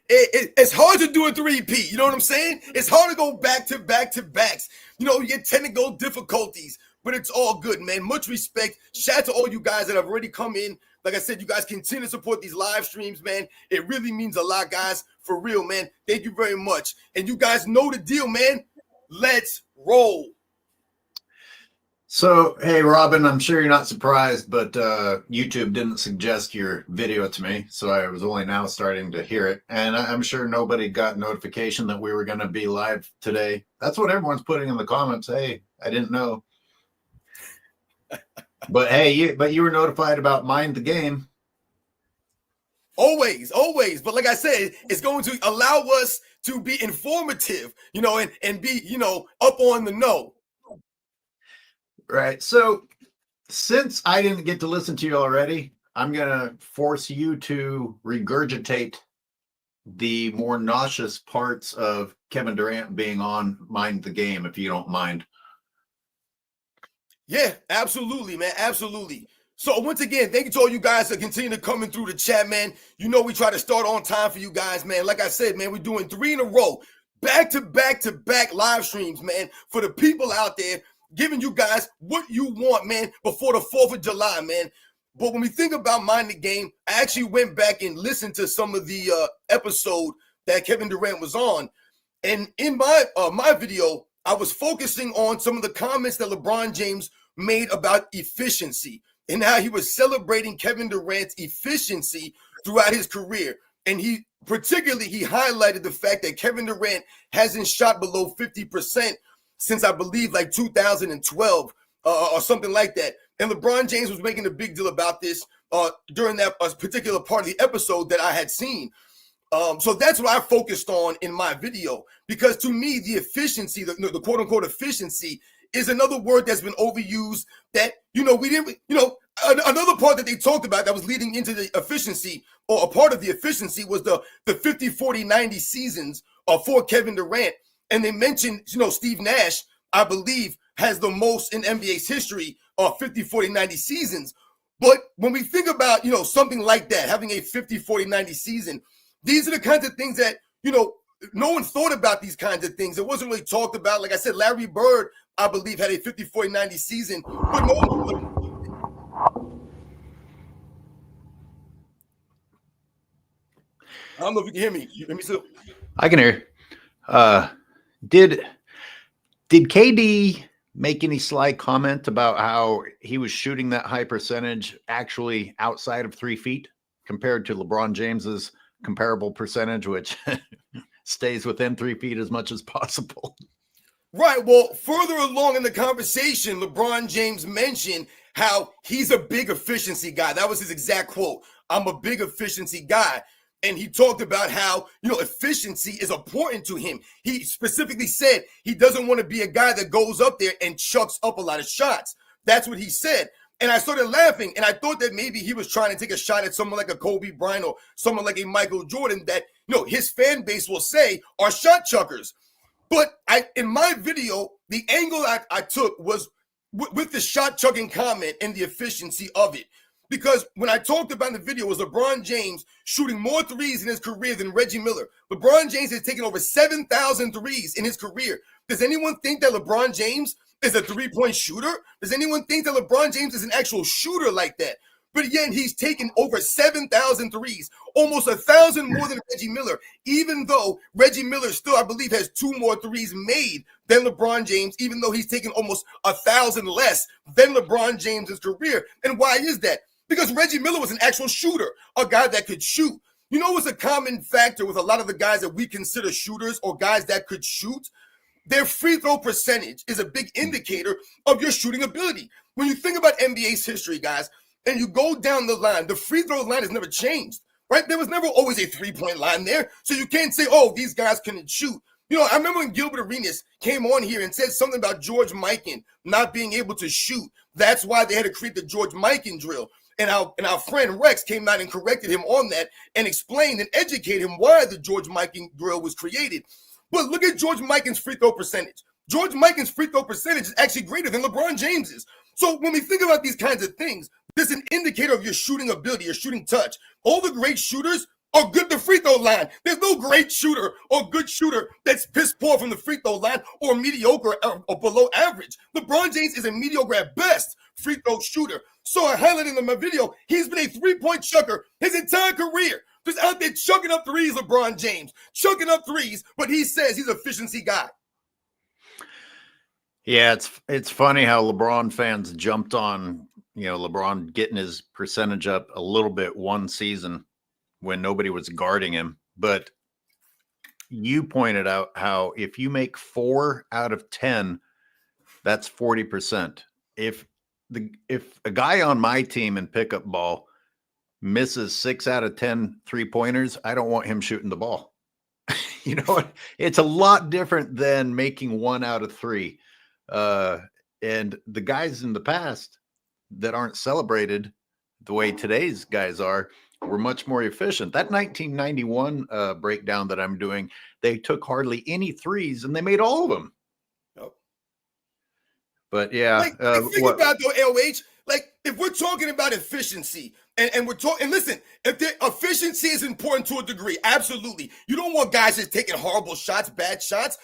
it's hard to do a three-peat. You know what I'm saying? It's hard to go back to back to backs. You know, you get technical difficulties, but it's all good, man. Much respect. Shout out to all you guys that have already come in. Like I said, you guys continue to support these live streams, man. It really means a lot, guys. For real, man. Thank you very much. And you guys know the deal, man. Let's roll. So, hey, Robin, I'm sure you're not surprised, but YouTube didn't suggest your video to me, so I was only now starting to hear it. And I'm sure nobody got notification that we were going to be live today. That's what everyone's putting in the comments. Hey, I didn't know. But hey, you were notified about Mind the Game. Always. But like I said, it's going to allow us to be informative, you know, and be, you know, up on the know. Right. So since I didn't get to listen to you already, I'm going to force you to regurgitate the more nauseous parts of Kevin Durant being on Mind the Game, if you don't mind. Yeah, absolutely, man. Absolutely. So once again, thank you to all you guys that continue to coming through the chat, man. You know we try to start on time for you guys, man. Like I said, man, we're doing 3 in a row, back to back live streams, man, for the people out there, giving you guys what you want, man, before the 4th of July, man. But when we think about Mind the Game, I actually went back and listened to some of the episode that Kevin Durant was on. And in my video, I was focusing on some of the comments that LeBron James made about efficiency and how he was celebrating Kevin Durant's efficiency throughout his career. And he highlighted the fact that Kevin Durant hasn't shot below 50% since I believe like 2012 or something like that. And LeBron James was making a big deal about this during that particular part of the episode that I had seen. So that's what I focused on in my video, because to me, the efficiency, the quote unquote efficiency, is another word that's been overused that, you know, we didn't, you know, another part that they talked about that was leading into the efficiency, or a part of the efficiency, was the 50, 40, 90 seasons for Kevin Durant. And they mentioned, you know, Steve Nash, I believe, has the most in NBA's history of 50, 40, 90 seasons. But when we think about, you know, something like that, having a 50, 40, 90 season, these are the kinds of things that, you know, no one thought about these kinds of things. It wasn't really talked about. Like I said, Larry Bird, I believe, had a 50, 40, 90 season, but no one. I don't know if you can hear me. You hear me still? I can hear. Did KD make any sly comment about how he was shooting that high percentage actually outside of 3 feet compared to LeBron James's comparable percentage, which stays within 3 feet as much as possible? Right. Well, further along in the conversation, LeBron James mentioned how he's a big efficiency guy. That was his exact quote. I'm a big efficiency guy. And he talked about how, you know, efficiency is important to him. He specifically said he doesn't want to be a guy that goes up there and chucks up a lot of shots. That's what he said. And I started laughing, and I thought that maybe he was trying to take a shot at someone like a Kobe Bryant or someone like a Michael Jordan that, you know, his fan base will say are shot chuckers. But in my video, the angle I took was with the shot chucking comment and the efficiency of it. Because when I talked about in the video was LeBron James shooting more threes in his career than Reggie Miller. LeBron James has taken over 7,000 threes in his career. Does anyone think that LeBron James is a three-point shooter? Does anyone think that LeBron James is an actual shooter like that? But yet he's taken over 7,000 threes, almost 1,000 more than Reggie Miller, even though Reggie Miller still, I believe, has 2 more threes made than LeBron James, even though he's taken almost 1,000 less than LeBron James's career. And why is that? Because Reggie Miller was an actual shooter, a guy that could shoot. You know what's a common factor with a lot of the guys that we consider shooters or guys that could shoot? Their free throw percentage is a big indicator of your shooting ability. When you think about NBA's history, guys, and you go down the line, the free throw line has never changed, right? There was never always a three-point line there. So you can't say, oh, these guys couldn't shoot. You know, I remember when Gilbert Arenas came on here and said something about George Mikan not being able to shoot. That's why they had to create the George Mikan drill. And our friend Rex came out and corrected him on that and explained and educated him why the George Mikan drill was created. But look at George Mikan's free throw percentage. George Mikan's free throw percentage is actually greater than LeBron James's. So when we think about these kinds of things, this is an indicator of your shooting ability, your shooting touch. All the great shooters, or good the free throw line. There's no great shooter or good shooter that's piss poor from the free throw line or mediocre or below average. LeBron James is a mediocre at best free throw shooter. So I highlighted in my video, he's been a three-point chucker his entire career. Just out there chucking up threes, LeBron James. Chucking up threes, but he says he's an efficiency guy. Yeah, it's funny how LeBron fans jumped on, LeBron getting his percentage up a little bit one season when nobody was guarding him. But you pointed out how if you make 4 out of 10, that's 40%. If a guy on my team in pickup ball misses 6 out of 10 3-pointers, I don't want him shooting the ball. It's a lot different than making 1 out of 3. And the guys in the past that aren't celebrated the way today's guys are were much more efficient. That 1991 breakdown that I'm doing, they took hardly any threes and they made all of them. Yep. But yeah, think about though, LH, like if we're talking about efficiency and we're talking, and listen, if the efficiency is important to a degree, absolutely. You don't want guys just taking horrible shots, bad shots.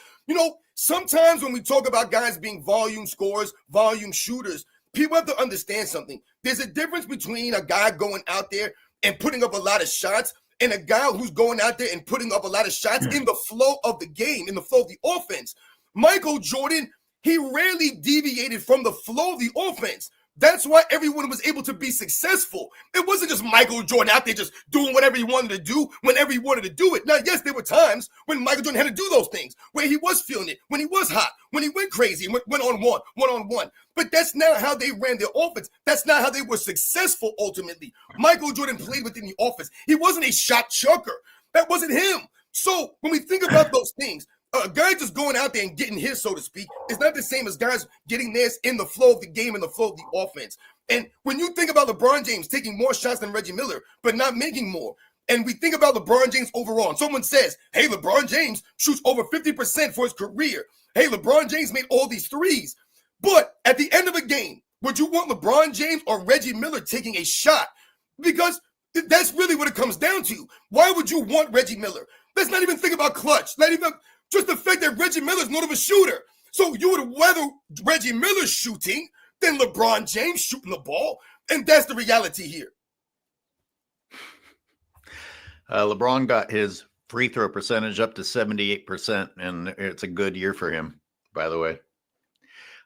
Sometimes when we talk about guys being volume scorers, volume shooters, people have to understand something. There's a difference between a guy going out there and putting up a lot of shots and a guy who's going out there and putting up a lot of shots in the flow of the game, in the flow of the offense. Michael Jordan, he rarely deviated from the flow of the offense. That's why everyone was able to be successful. It wasn't just Michael Jordan out there just doing whatever he wanted to do whenever he wanted to do it. Now, yes, there were times when Michael Jordan had to do those things, where he was feeling it, when he was hot, when he went crazy, went on one. But that's not how they ran their offense. That's not how they were successful ultimately. Michael Jordan played within the offense. He wasn't a shot chucker. That wasn't him. So when we think about those things, a guy just going out there and getting his, so to speak, is not the same as guys getting theirs in the flow of the game and the flow of the offense. And when you think about LeBron James taking more shots than Reggie Miller, but not making more, and we think about LeBron James overall, and someone says, hey, LeBron James shoots over 50% for his career. Hey, LeBron James made all these threes. But at the end of a game, would you want LeBron James or Reggie Miller taking a shot? Because that's really what it comes down to. Why would you want Reggie Miller? Let's not even think about clutch. Not even just the fact that Reggie Miller's not of a shooter. So you would rather Reggie Miller shooting than LeBron James shooting the ball. And that's the reality here. LeBron got his free throw percentage up to 78%, and it's a good year for him, by the way.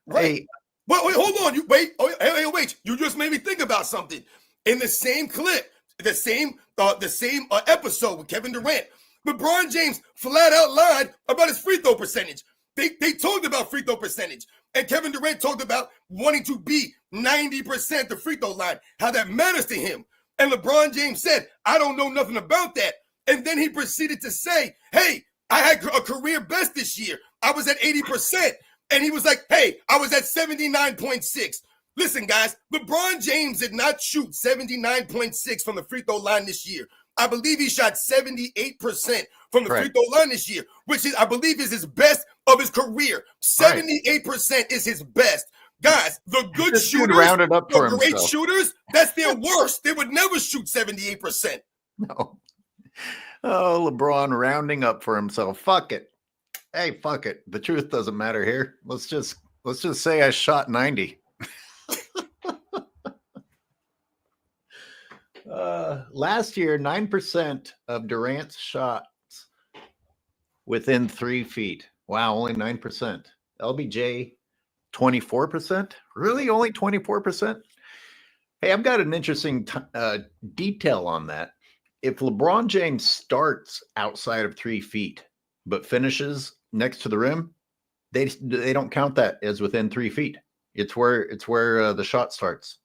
Right. Hey, wait, hold on. Wait. You just made me think about something. In the same clip, the same episode with Kevin Durant, LeBron James flat out lied about his free throw percentage. They talked about free throw percentage. And Kevin Durant talked about wanting to be 90% the free throw line, how that matters to him. And LeBron James said, I don't know nothing about that. And then he proceeded to say, hey, I had a career best this year. I was at 80%. And he was like, hey, I was at 79.6. Listen, guys, LeBron James did not shoot 79.6 from the free throw line this year. I believe he shot 78% from the free throw line this year, which is, I believe, is his best of his career. 78% is his best. Guys, the good shooters, rounded up for the great himself. shooters, that's their worst. They would never shoot 78%. No. Oh, LeBron rounding up for himself. Fuck it. Hey, fuck it. The truth doesn't matter here. Let's just say I shot 90. Last year, 9% of Durant's shots within 3 feet. Wow, only 9%. LBJ, 24%? Really? Only 24%? Hey, I've got an interesting detail on that. If LeBron James starts outside of 3 feet, but finishes next to the rim, they don't count that as within 3 feet. It's where the shot starts.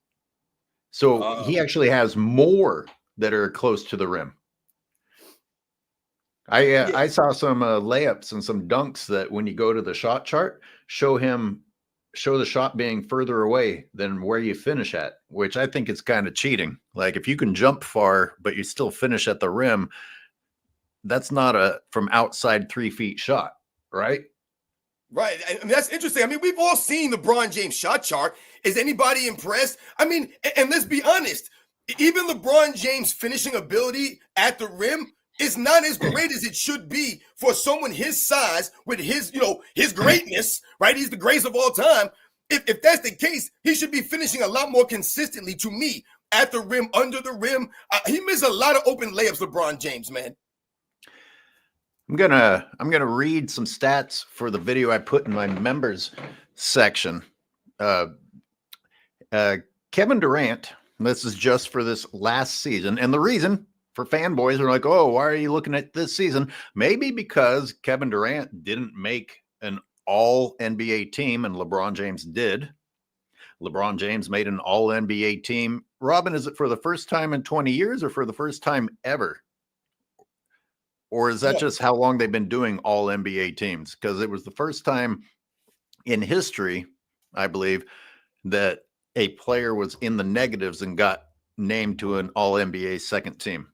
So he actually has more that are close to the rim. I saw some layups and some dunks that when you go to the shot chart, show the shot being further away than where you finish at, which I think is kind of cheating. Like if you can jump far, but you still finish at the rim, that's not a from outside 3 feet shot, right? Right. I mean, that's interesting. I mean, we've all seen LeBron James shot chart. Is anybody impressed? I mean, and let's be honest. Even LeBron James' finishing ability at the rim is not as great as it should be for someone his size with his, his greatness, right? He's the greatest of all time. If that's the case, he should be finishing a lot more consistently to me at the rim, under the rim. He missed a lot of open layups, LeBron James, man. I'm gonna read some stats for the video I put in my members section. Kevin Durant, this is just for this last season, and the reason for fanboys are like, oh, why are you looking at this season? Maybe because Kevin Durant didn't make an all NBA team and LeBron James did. LeBron James made an all NBA team. Robin, is it for the first time in 20 years or for the first time ever? Or is that just how long they've been doing all NBA teams? Because it was the first time in history, I believe, that a player was in the negatives and got named to an all NBA second team.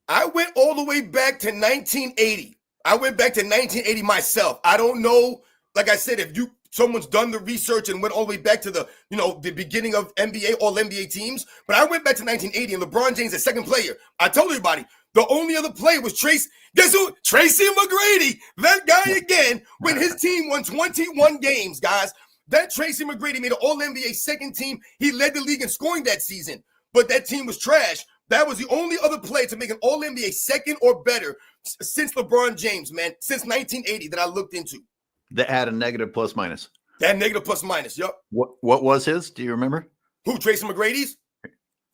I went all the way back to 1980. I went back to 1980 myself. I don't know, like I said, if someone's done the research and went all the way back to the beginning of NBA, all NBA teams, but I went back to 1980 and LeBron James, the second player. I told everybody, the only other player was Tracy. Guess who? Tracy McGrady. That guy again, when his team won 21 games, guys. That Tracy McGrady made an All-NBA second team. He led the league in scoring that season, but that team was trash. That was the only other player to make an All-NBA second or better since LeBron James, man, since 1980 that I looked into. That had a negative plus minus. That negative plus minus, yep. What was his? Do you remember? Who, Tracy McGrady's?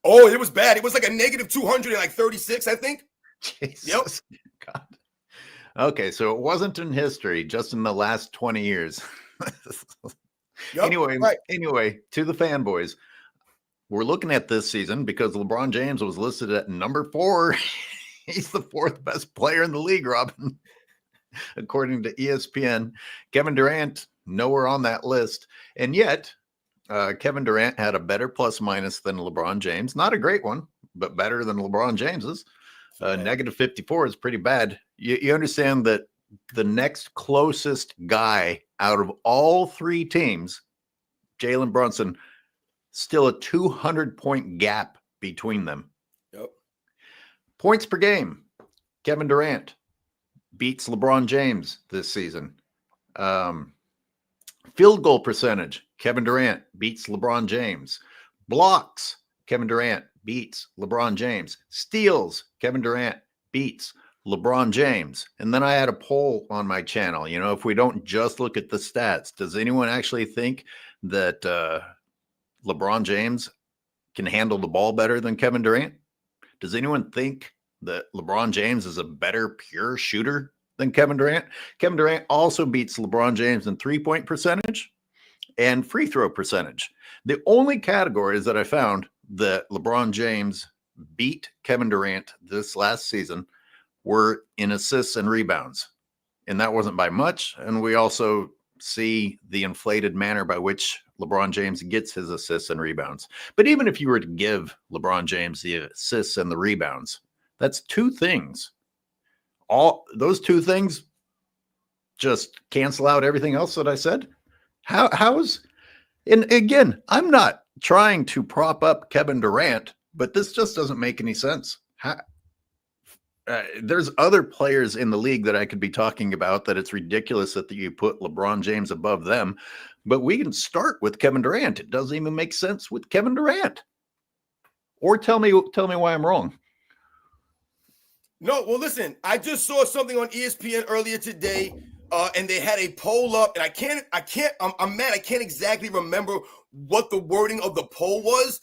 Oh, it was bad. It was like a negative 236, I think. Jesus. Yep. God. Okay, so it wasn't in history, just in the last 20 years. Yep, anyway, to the fanboys, we're looking at this season because LeBron James was listed at number 4. He's the 4th best player in the league, Robin, according to ESPN. Kevin Durant, nowhere on that list. And yet, Kevin Durant had a better plus minus than LeBron James. Not a great one, but better than LeBron James's. Negative 54 is pretty bad. You understand that the next closest guy out of all 3 teams, Jalen Brunson, still a 200-point gap between them. Yep. Points per game, Kevin Durant beats LeBron James this season. Field goal percentage, Kevin Durant beats LeBron James. Blocks, Kevin Durant beats LeBron James. Steals, Kevin Durant beats LeBron James. And then I had a poll on my channel. If we don't just look at the stats, does anyone actually think that LeBron James can handle the ball better than Kevin Durant? Does anyone think that LeBron James is a better pure shooter than Kevin Durant? Kevin Durant also beats LeBron James in three-point percentage and free throw percentage. The only categories that I found that LeBron James beat Kevin Durant this last season were in assists and rebounds. And that wasn't by much. And we also see the inflated manner by which LeBron James gets his assists and rebounds. But even if you were to give LeBron James the assists and the rebounds, that's 2 things. All those 2 things just cancel out everything else that I said. How is, and again, I'm not trying to prop up Kevin Durant, but this just doesn't make any sense. There's other players in the league that I could be talking about that it's ridiculous that you put LeBron James above them, but we can start with Kevin Durant. It doesn't even make sense with Kevin Durant. Or tell me why I'm wrong. No, well, listen, I just saw something on ESPN earlier today, and they had a poll up, and I'm mad, I can't exactly remember what the wording of the poll was,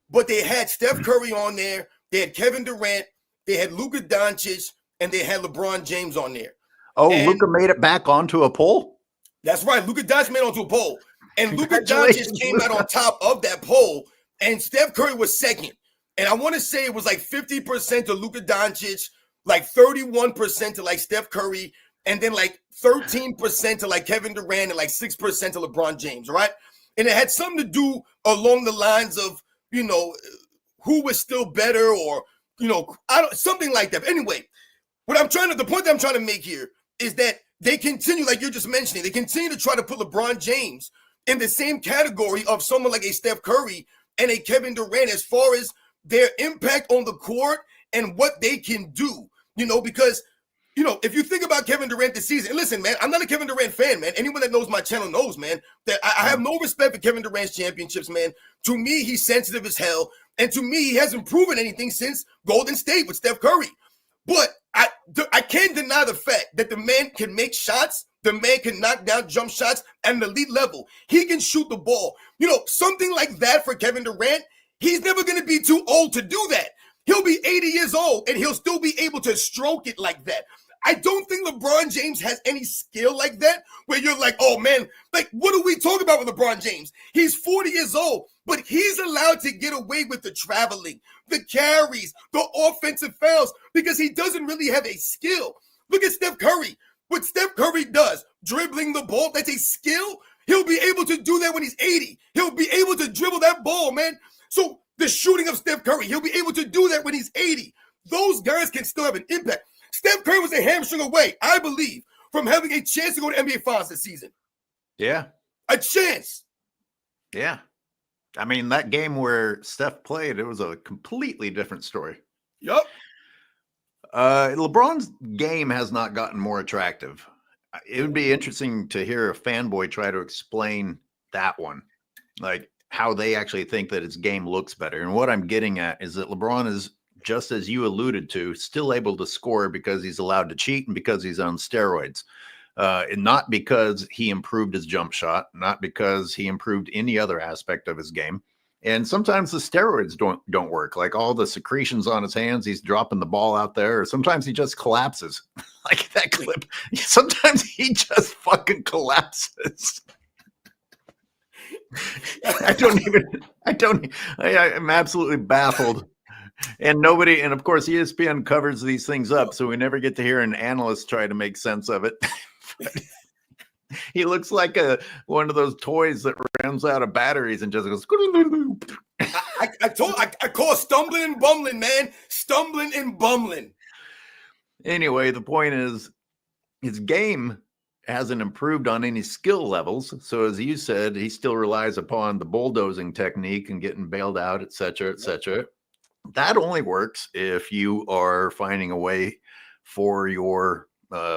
but they had Steph Curry on there, they had Kevin Durant, they had Luka Doncic, and they had LeBron James on there. Oh, Luka made it back onto a poll? That's right. Luka Doncic made it onto a poll. And Luka Doncic came out on top of that poll, and Steph Curry was second. And I want to say it was like 50% to Luka Doncic, like 31% to like Steph Curry, and then like 13% to like Kevin Durant, and like 6% to LeBron James, right? And it had something to do along the lines of, who was still better, or something like that. But anyway, the point that I'm trying to make here is that they continue, like you're just mentioning, they continue to try to put LeBron James in the same category of someone like a Steph Curry and a Kevin Durant as far as their impact on the court and what they can do, because if you think about Kevin Durant this season, and listen, man, I'm not a Kevin Durant fan, man. Anyone that knows my channel knows, man, that I have no respect for Kevin Durant's championships, man. To me, he's sensitive as hell. And to me, he hasn't proven anything since Golden State with Steph Curry. But I can't deny the fact that the man can make shots. The man can knock down jump shots at an elite level. He can shoot the ball. Something like that for Kevin Durant, he's never going to be too old to do that. He'll be 80 years old and he'll still be able to stroke it like that. I don't think LeBron James has any skill like that where you're like, oh man, like what are we talking about with LeBron James? He's 40 years old, but he's allowed to get away with the traveling, the carries, the offensive fouls because he doesn't really have a skill. Look at Steph Curry. What Steph Curry does, dribbling the ball, that's a skill. He'll be able to do that when he's 80. He'll be able to dribble that ball, man. So the shooting of Steph Curry, he'll be able to do that when he's 80. Those guys can still have an impact. Steph Curry was a hamstring away, I believe, from having a chance to go to NBA Finals this season. Yeah. A chance. Yeah. I mean, that game where Steph played, it was a completely different story. Yup. LeBron's game has not gotten more attractive. It would be interesting to hear a fanboy try to explain that one, like how they actually think that his game looks better. And what I'm getting at is that LeBron is, just as you alluded to, still able to score because he's allowed to cheat and because he's on steroids. And not because he improved his jump shot, not because he improved any other aspect of his game. And sometimes the steroids don't work. Like all the secretions on his hands, he's dropping the ball out there, or sometimes he just collapses. Like that clip. Sometimes he just fucking collapses. I'm absolutely baffled. And of course, ESPN covers these things up, so we never get to hear an analyst try to make sense of it. He looks like one of those toys that runs out of batteries and just goes. I call stumbling and bumbling, man. Stumbling and bumbling. Anyway, the point is, his game hasn't improved on any skill levels. So as you said, he still relies upon the bulldozing technique and getting bailed out, et cetera, et cetera. That only works if you are finding a way for your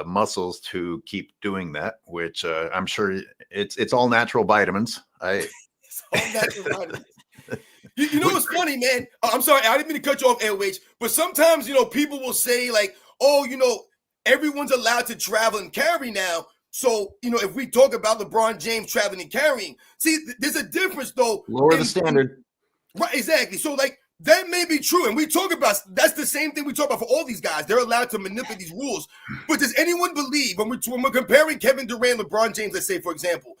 muscles to keep doing that, which I'm sure it's all natural vitamins. It's all natural vitamins. You know what's funny, man? I'm sorry, I didn't mean to cut you off, LH, but sometimes, people will say like, oh, everyone's allowed to travel and carry now. So, if we talk about LeBron James traveling and carrying, see, there's a difference though. Lower the standard. Right, exactly. So like, that may be true. And we talk about, that's the same thing we talk about for all these guys. They're allowed to manipulate these rules. But does anyone believe, when we're comparing Kevin Durant, LeBron James, let's say, for example,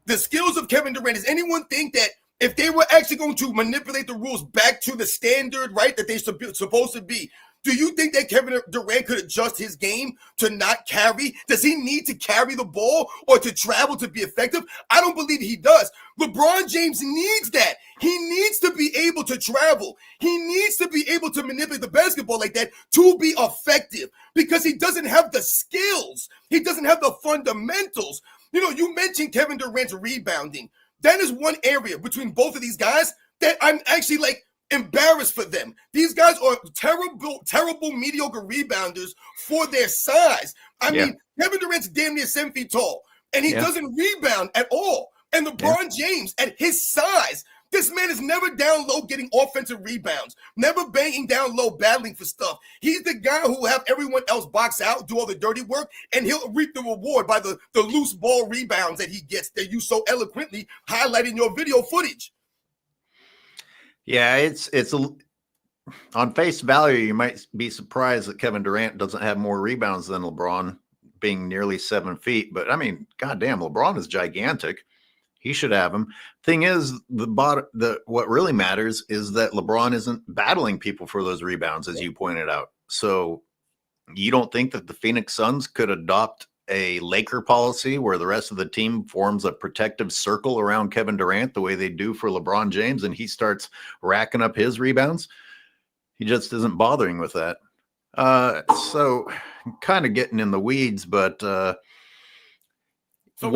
the skills of Kevin Durant, does anyone think that if they were actually going to manipulate the rules back to the standard, right, that they're supposed to be, do you think that Kevin Durant could adjust his game to not carry? Does he need to carry the ball or to travel to be effective? I don't believe he does. LeBron James needs that. He needs to be able to travel. He needs to be able to manipulate the basketball like that to be effective because he doesn't have the skills. He doesn't have the fundamentals. You mentioned Kevin Durant's rebounding. That is one area between both of these guys that I'm actually like, embarrassed for them. These guys are terrible, mediocre rebounders for their size. I mean, Kevin Durant's damn near 7 feet tall, and he doesn't rebound at all. And LeBron James, at his size, this man is never down low getting offensive rebounds, never banging down low, battling for stuff. He's the guy who will have everyone else box out, do all the dirty work, and he'll reap the reward by the loose ball rebounds that he gets that you so eloquently highlight in your video footage. Yeah, it's on face value, you might be surprised that Kevin Durant doesn't have more rebounds than LeBron, being nearly 7 feet. But I mean, goddamn, LeBron is gigantic. He should have him. Thing is, what really matters is that LeBron isn't battling people for those rebounds, as you pointed out. So you don't think that the Phoenix Suns could adopt a Laker policy where the rest of the team forms a protective circle around Kevin Durant the way they do for LeBron James, and he starts racking up his rebounds? He just isn't bothering with that. So I'm kind of getting in the weeds, but So we do.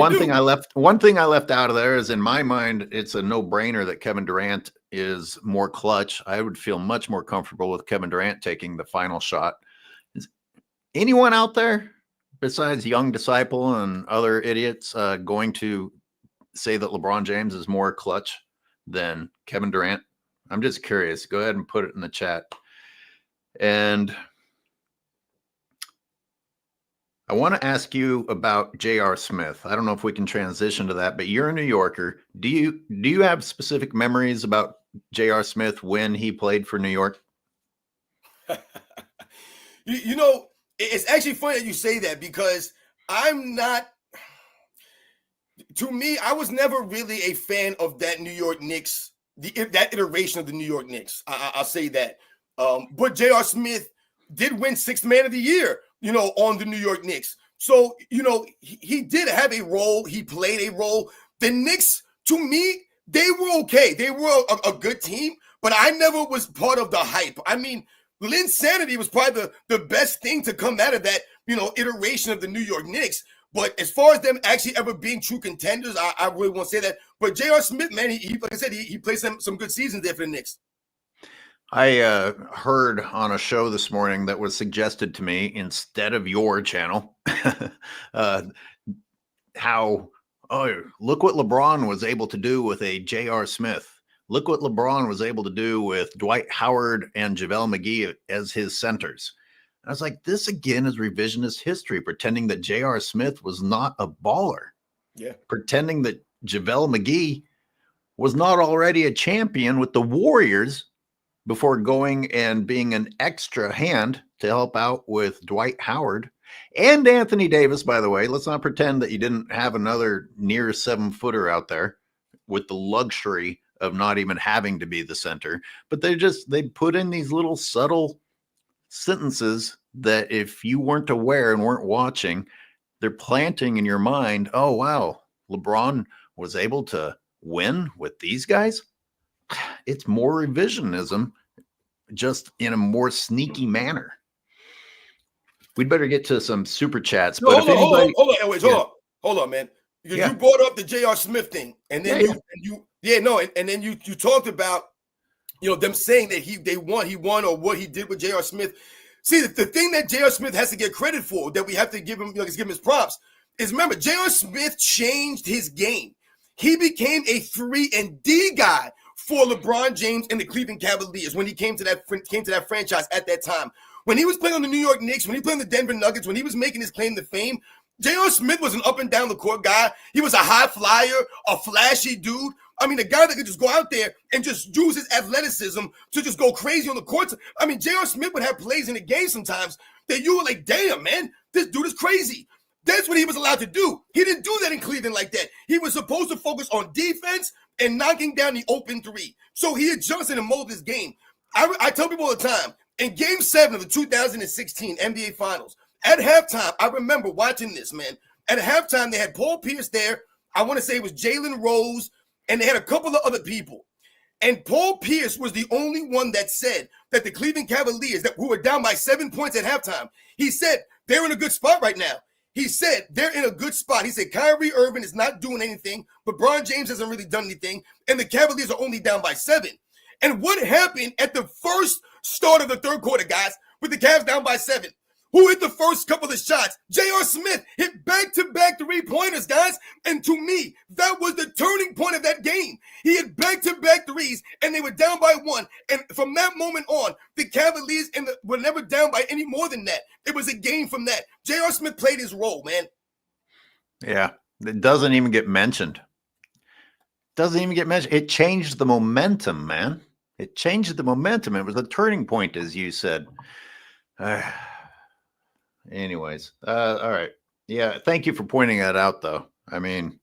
One thing I left out of there is, in my mind, it's a no-brainer that Kevin Durant is more clutch. I would feel much more comfortable with Kevin Durant taking the final shot. Is anyone out there besides Young Disciple and other idiots going to say that LeBron James is more clutch than Kevin Durant? I'm just curious. Go ahead and put it in the chat. And I want to ask you about J.R. Smith. I don't know if we can transition to that, but you're a New Yorker. Do you have specific memories about J.R. Smith when he played for New York? You know, it's actually funny that you say that, because I'm not. To me, I was never really a fan of that New York Knicks, that iteration of the New York Knicks. I'll say that. But J.R. Smith did win Sixth Man of the Year, on the New York Knicks. So, he did have a role. He played a role. The Knicks, to me, they were okay. They were a good team, but I never was part of the hype. I mean, Linsanity was probably the best thing to come out of that, iteration of the New York Knicks. But as far as them actually ever being true contenders, I really won't say that. But J.R. Smith, man, he like I said, he played some good seasons there for the Knicks. I heard on a show this morning that was suggested to me instead of your channel, how, look what LeBron was able to do with a J.R. Smith. Look what LeBron was able to do with Dwight Howard and JaVale McGee as his centers. I was like, this again is revisionist history, pretending that J.R. Smith was not a baller. Yeah. Pretending that JaVale McGee was not already a champion with the Warriors before going and being an extra hand to help out with Dwight Howard and Anthony Davis, by the way. Let's not pretend that you didn't have another near 7-footer out there with the luxury of not even having to be the center. But they put in these little subtle sentences that if you weren't aware and weren't watching, they're planting in your mind, oh, wow, LeBron was able to win with these guys. It's more revisionism, just in a more sneaky manner. We'd better get to some super chats. No, hold on, man. Because you brought up the J.R. Smith thing, and then you talked about them saying that he won, or what he did with J.R. Smith. See, the thing that J.R. Smith has to get credit for, that we have to give him, give him his props, is remember, J.R. Smith changed his game. He became a 3-and-D guy for LeBron James and the Cleveland Cavaliers when he came to that franchise at that time. When he was playing on the New York Knicks, when he played on the Denver Nuggets, when he was making his claim to fame, J.R. Smith was an up and down the court guy. He was a high flyer, a flashy dude. I mean, a guy that could just go out there and just use his athleticism to just go crazy on the court. I mean, J.R. Smith would have plays in the game sometimes that you were like, damn, man, this dude is crazy. That's what he was allowed to do. He didn't do that in Cleveland like that. He was supposed to focus on defense and knocking down the open three. So he adjusted and molded his game. I tell people all the time, in Game 7 of the 2016 NBA Finals, at halftime, I remember watching this, man. At halftime, they had Paul Pierce there. I want to say it was Jalen Rose, and they had a couple of other people. And Paul Pierce was the only one that said that the Cleveland Cavaliers, who were down by 7 points at halftime, he said, they're in a good spot right now. He said, they're in a good spot. He said, Kyrie Irving is not doing anything. LeBron James hasn't really done anything. And the Cavaliers are only down by 7. And what happened at the first start of the third quarter, guys, with the Cavs down by 7? Who hit the first couple of shots? J.R. Smith hit back-to-back three-pointers, guys. And to me, that was the turning point of that game. He hit back-to-back threes, and they were down by 1. And from that moment on, the Cavaliers were never down by any more than that. It was a game from that. J.R. Smith played his role, man. Yeah, it doesn't even get mentioned. It changed the momentum, man. It changed the momentum. It was a turning point, as you said. Anyways, all right. Yeah, thank you for pointing that out, though. I mean,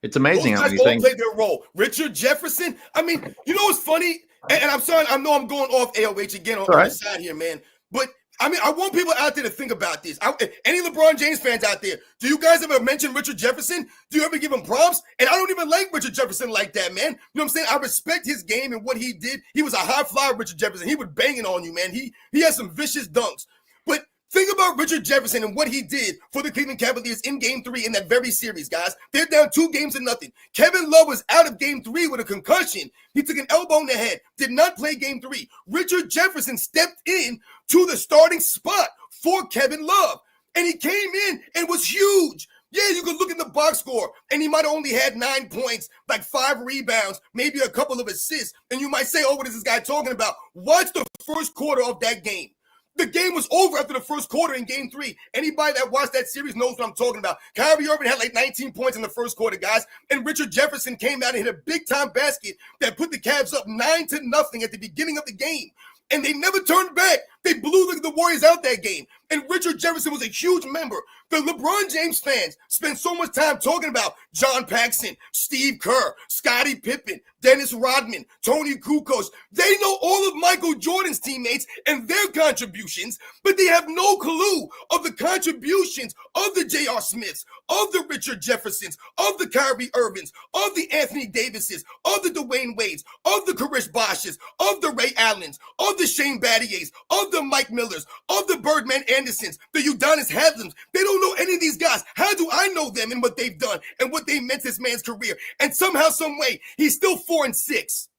it's amazing how many things played their role. Richard Jefferson. I mean, you know what's funny? And I'm sorry, I know I'm going off AOH again on the side here, man. But I mean, I want people out there to think about this. Any LeBron James fans out there, do you guys ever mention Richard Jefferson? Do you ever give him props? And I don't even like Richard Jefferson like that, man. You know what I'm saying? I respect his game and what he did. He was a high flyer, Richard Jefferson. He was banging on you, man. He has some vicious dunks. But Think about Richard Jefferson and what he did for the Cleveland Cavaliers in Game 3 in that very series, guys. They're down 2-0. Kevin Love was out of Game 3 with a concussion. He took an elbow in the head, did not play Game 3. Richard Jefferson stepped in to the starting spot for Kevin Love, and he came in and was huge. Yeah, you could look at the box score, and he might have only had 9 points, like 5 rebounds, maybe a couple of assists, and you might say, oh, what is this guy talking about? Watch the first quarter of that game. The game was over after the first quarter in Game 3. Anybody that watched that series knows what I'm talking about. Kyrie Irving had like 19 points in the first quarter, guys, and Richard Jefferson came out and hit a big-time basket that put the Cavs up 9-0 at the beginning of the game. And they never turned back. They blew the Warriors out that game. And Richard Jefferson was a huge member. The LeBron James fans spend so much time talking about John Paxson, Steve Kerr, Scottie Pippen, Dennis Rodman, Tony Kukoc. They know all of Michael Jordan's teammates and their contributions, but they have no clue of the contributions of the J.R. Smiths, of the Richard Jeffersons, of the Kyrie Irvings, of the Anthony Davises, of the Dwayne Wades, of the Chris Boshes, of the Ray Allens, of the Shane Battiers, of the Mike Millers, of the Birdman Andersons, the Udonis Haslems. They don't know any of these guys. How do I know them and what they've done and what they meant to this man's career? And somehow, some way, he's still 4-6.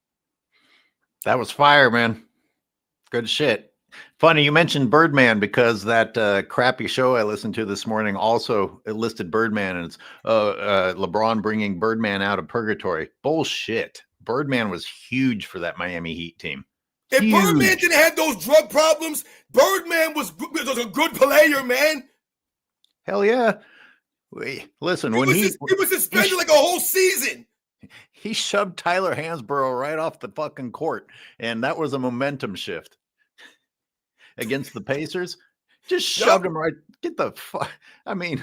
That was fire, man. Good shit. Funny you mentioned Birdman because that crappy show I listened to this morning also listed Birdman, and it's LeBron bringing Birdman out of purgatory. Bullshit. Birdman was huge for that Miami Heat team. If Birdman didn't have those drug problems, Birdman was a good player, man. Hell yeah. Listen, he was suspended like a whole season. He shoved Tyler Hansborough right off the fucking court, and that was a momentum shift against the Pacers. Just shoved him right. Get the fuck. I mean,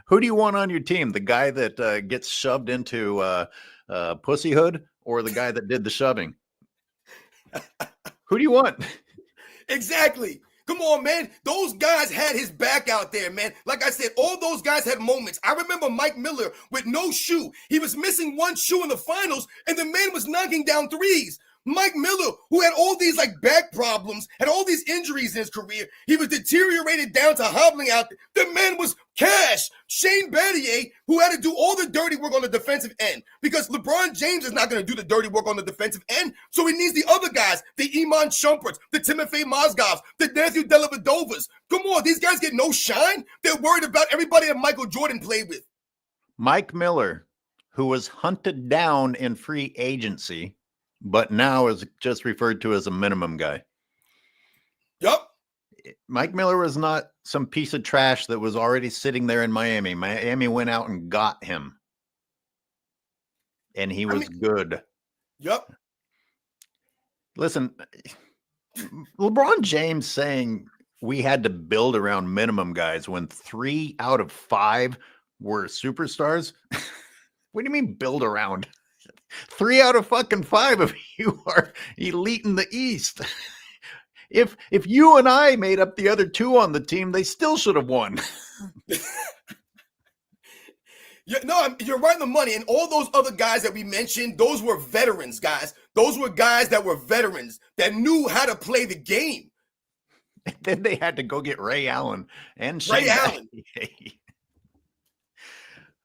who do you want on your team? The guy that gets shoved into pussyhood, or the guy that did the shoving? Who do you want? Exactly. Come on, man. Those guys had his back out there, man. Like I said, all those guys had moments. I remember Mike Miller with no shoe. He was missing one shoe in the finals, and the man was knocking down threes. Mike Miller, who had all these like back problems, had all these injuries in his career. He was deteriorated down to hobbling out. The man was cash. Shane Battier, who had to do all the dirty work on the defensive end, because LeBron James is not going to do the dirty work on the defensive end. So he needs the other guys, the Iman Shumperts, the Timofey Mozgovs, the Matthew Dellavedovas. Come on, these guys get no shine. They're worried about everybody that Michael Jordan played with. Mike Miller, who was hunted down in free agency, but now is just referred to as a minimum guy. Yup. Mike Miller was not some piece of trash that was already sitting there in Miami. Miami went out and got him. And he was good. Yup. Listen, LeBron James saying we had to build around minimum guys when 3 out of 5 were superstars. What do you mean build around? 3 out of fucking 5 of you are elite in the East. If you and I made up the other 2 on the team, they still should have won. You're right on the money. And all those other guys that we mentioned, those were veterans, guys. Those were guys that were veterans that knew how to play the game. And then they had to go get Ray Allen and Ray Allen.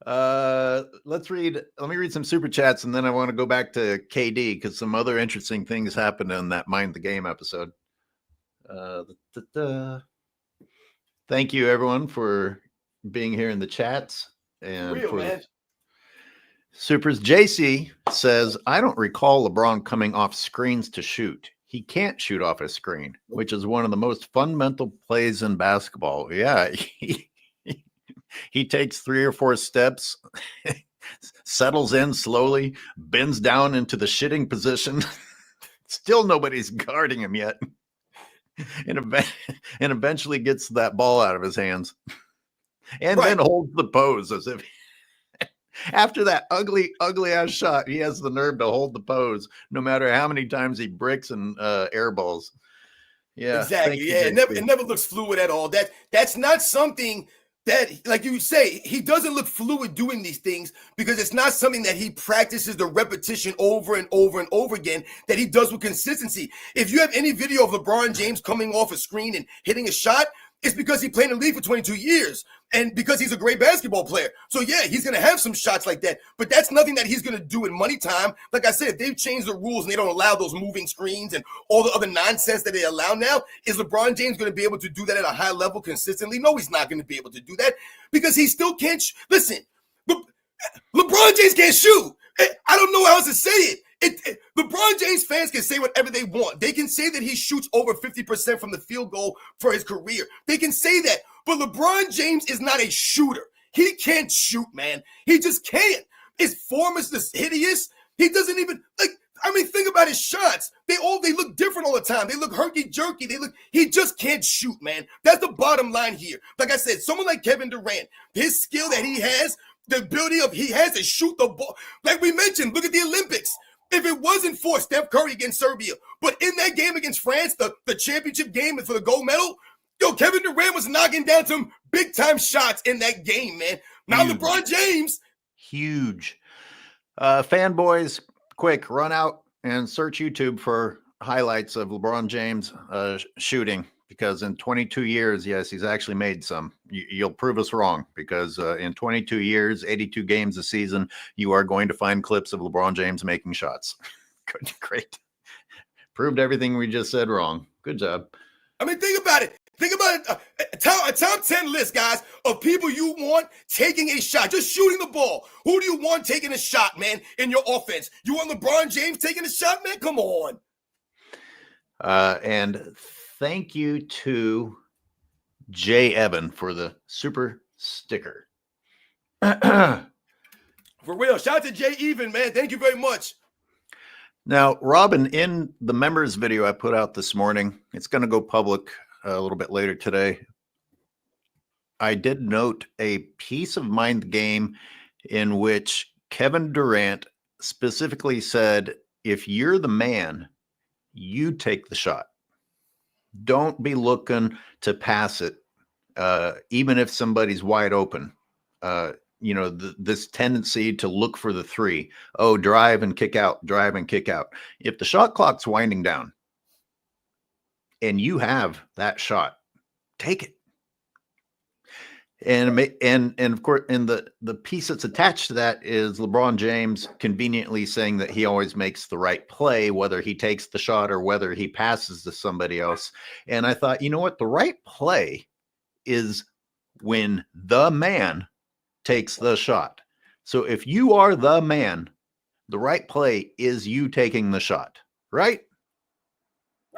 Let me read some super chats, and then I want to go back to KD because some other interesting things happened in that Mind the Game episode. Thank you everyone for being here in the chats and for supers. JC says, I don't recall LeBron coming off screens to shoot. He can't shoot off a screen, which is one of the most fundamental plays in basketball. Yeah. He takes 3 or 4 steps, settles in slowly, bends down into the shitting position. Still nobody's guarding him yet. And eventually gets that ball out of his hands. And then holds the pose as if after that ugly ass shot, he has the nerve to hold the pose no matter how many times he bricks and air balls. Yeah. Exactly. Yeah. It never looks fluid at all. That's not something that, like you say, he doesn't look fluid doing these things because it's not something that he practices the repetition over and over and over again that he does with consistency. If you have any video of LeBron James coming off a screen and hitting a shot, It's because he played in the league for 22 years and because he's a great basketball player. So, yeah, he's going to have some shots like that. But that's nothing that he's going to do in money time. Like I said, they've changed the rules and they don't allow those moving screens and all the other nonsense that they allow now. Is LeBron James going to be able to do that at a high level consistently? No, he's not going to be able to do that because he still can't. Listen, LeBron James can't shoot. I don't know how else to say it. LeBron James fans can say whatever they want. They can say that he shoots over 50% from the field goal for his career. They can say that. But LeBron James is not a shooter. He can't shoot, man. He just can't. His form is just hideous. He doesn't even, think about his shots. They look different all the time. They look herky-jerky. He just can't shoot, man. That's the bottom line here. Like I said, someone like Kevin Durant, his skill that he has, the ability he has to shoot the ball. Like we mentioned, look at the Olympics. If it wasn't for Steph Curry against Serbia, but in that game against France, the championship game for the gold medal, Kevin Durant was knocking down some big-time shots in that game, man. Now huge. LeBron James. Huge. Fanboys, quick, run out and search YouTube for highlights of LeBron James shooting, because in 22 years, yes, he's actually made some. You'll prove us wrong, because in 22 years, 82 games a season, you are going to find clips of LeBron James making shots. Good, great. Proved everything we just said wrong. Good job. I mean, think about it. Think about it. A top 10 list, guys, of people you want taking a shot, just shooting the ball. Who do you want taking a shot, man, in your offense? You want LeBron James taking a shot, man? Come on. And thank you to Jay Evan for the super sticker. For real. Shout out to Jay Even, man. Thank you very much. Now, Robin, in the members video I put out this morning, it's going to go public a little bit later today. I did note a piece of mind game in which Kevin Durant specifically said, if you're the man, you take the shot. Don't be looking to pass it, even if somebody's wide open. This tendency to look for the three. Oh, drive and kick out, drive and kick out. If the shot clock's winding down and you have that shot, take it. And of course, and the piece that's attached to that is LeBron James conveniently saying that he always makes the right play, whether he takes the shot or whether he passes to somebody else. And I thought, you know what? The right play is when the man takes the shot. So if you are the man, the right play is you taking the shot, right?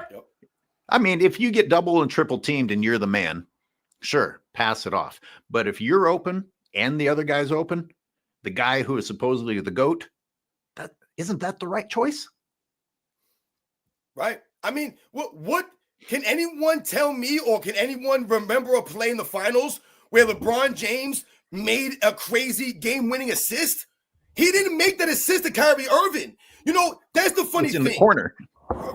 Yep. I mean, if you get double and triple teamed and you're the man, sure, pass it off. But if you're open and the other guy's open, the guy who is supposedly the GOAT, isn't that the right choice? Right. I mean, what can anyone tell me, or can anyone remember a play in the finals where LeBron James made a crazy game-winning assist? He didn't make that assist to Kyrie Irving. That's the funny thing. In the corner.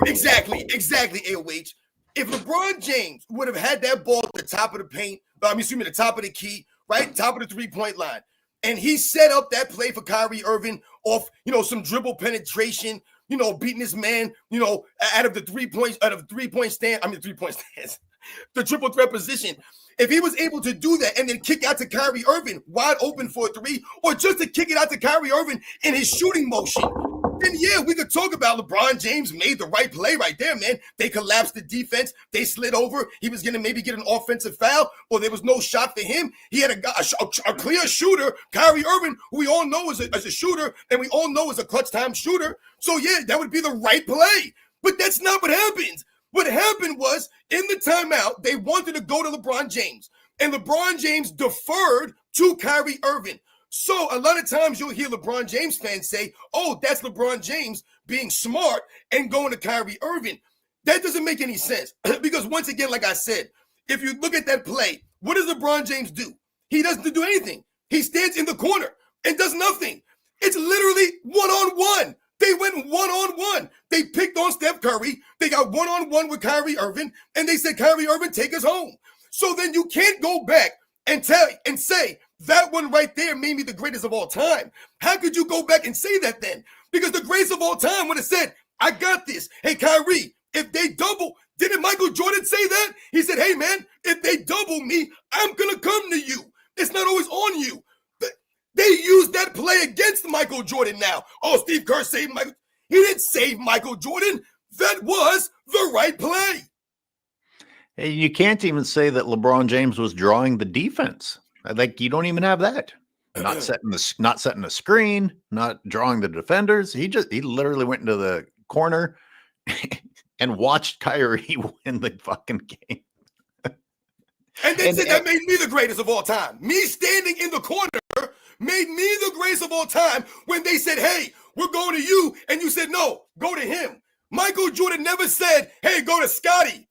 Exactly, AOH. If LeBron James would have had that ball at the top of the paint, the top of the key, right, top of the three-point line, and he set up that play for Kyrie Irving off, some dribble penetration, beating his man, out of the three-point stands, the triple threat position. If he was able to do that and then kick out to Kyrie Irving wide open for a three, or just to kick it out to Kyrie Irving in his shooting motion, then yeah, we could talk about LeBron James made the right play right there, man. They collapsed the defense. They slid over. He was going to maybe get an offensive foul, or there was no shot for him. He had a clear shooter, Kyrie Irving, who we all know as a shooter, and we all know is a clutch time shooter. So yeah, that would be the right play. But that's not what happened. What happened was, in the timeout, they wanted to go to LeBron James, and LeBron James deferred to Kyrie Irving. So a lot of times you'll hear LeBron James fans say, oh, that's LeBron James being smart and going to Kyrie Irving. That doesn't make any sense because, once again, like I said, if you look at that play, what does LeBron James do? He doesn't do anything. He stands in the corner and does nothing. It's literally one-on-one. They went one-on-one. They picked on Steph Curry. They got one-on-one with Kyrie Irving, and they said, Kyrie Irving, take us home. So then you can't go back and say, that one right there made me the greatest of all time. How could you go back and say that then? Because the greatest of all time would have said, I got this. Hey, Kyrie, if they double, Didn't Michael Jordan say that? He said, hey, man, if they double me, I'm going to come to you. It's not always on you. They used that play against Michael Jordan now. Oh, Steve Kerr saved Michael. He didn't save Michael Jordan. That was the right play. Hey, you can't even say that LeBron James was drawing the defense. Like, you don't even have that. Not setting the screen, not drawing the defenders. He literally went into the corner and watched Kyrie win the fucking game. And they said that made me the greatest of all time. Me standing in the corner made me the greatest of all time when they said, hey, we're going to you. And you said, no, go to him. Michael Jordan never said, hey, go to Scotty.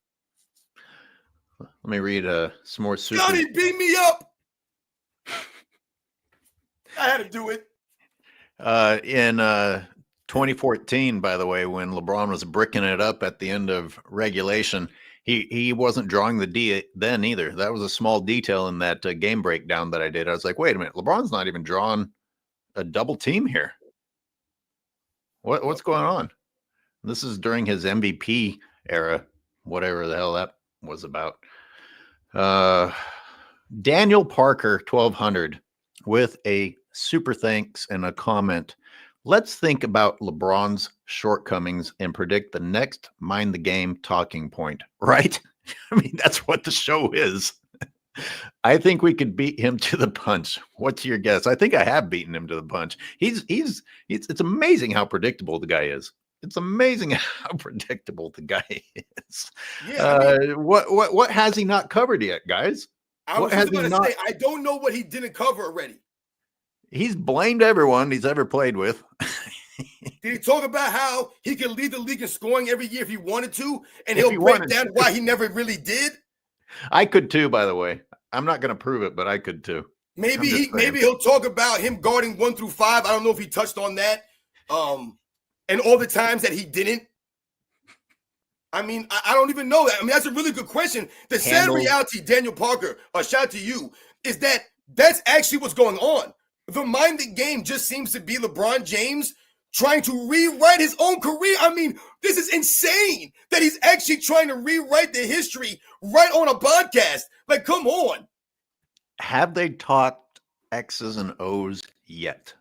Let me read some more. Scotty, beat me up. I had to do it. In 2014, by the way, when LeBron was bricking it up at the end of regulation, he wasn't drawing the D then either. That was a small detail in that game breakdown that I did. I was like, wait a minute, LeBron's not even drawing a double team here. What's going on? This is during his MVP era, whatever the hell that was about. Daniel Parker, 1200, with a super thanks and a comment. Let's think about LeBron's shortcomings and predict the next mind the game talking point, right? I mean, that's what the show is. I think we could beat him to the punch. What's your guess? I think I have beaten him to the punch. It's amazing how predictable the guy is. It's amazing how predictable the guy is. Yeah, what has he not covered yet, guys? I was just going to say, I don't know what he didn't cover already. He's blamed everyone he's ever played with. Did he talk about how he could lead the league in scoring every year if he wanted to, and he'll break down why he never really did? I could too, by the way. I'm not going to prove it, but I could too. Maybe he'll talk about him guarding 1 through 5. I don't know if he touched on that. And all the times that he didn't. I mean, I don't even know that. I mean, that's a really good question. The sad reality, Daniel Parker, a shout out to you, is that that's actually what's going on. The minded game just seems to be LeBron James trying to rewrite his own career. I mean, this is insane that he's actually trying to rewrite the history right on a podcast. Like, come on. Have they talked X's and O's yet?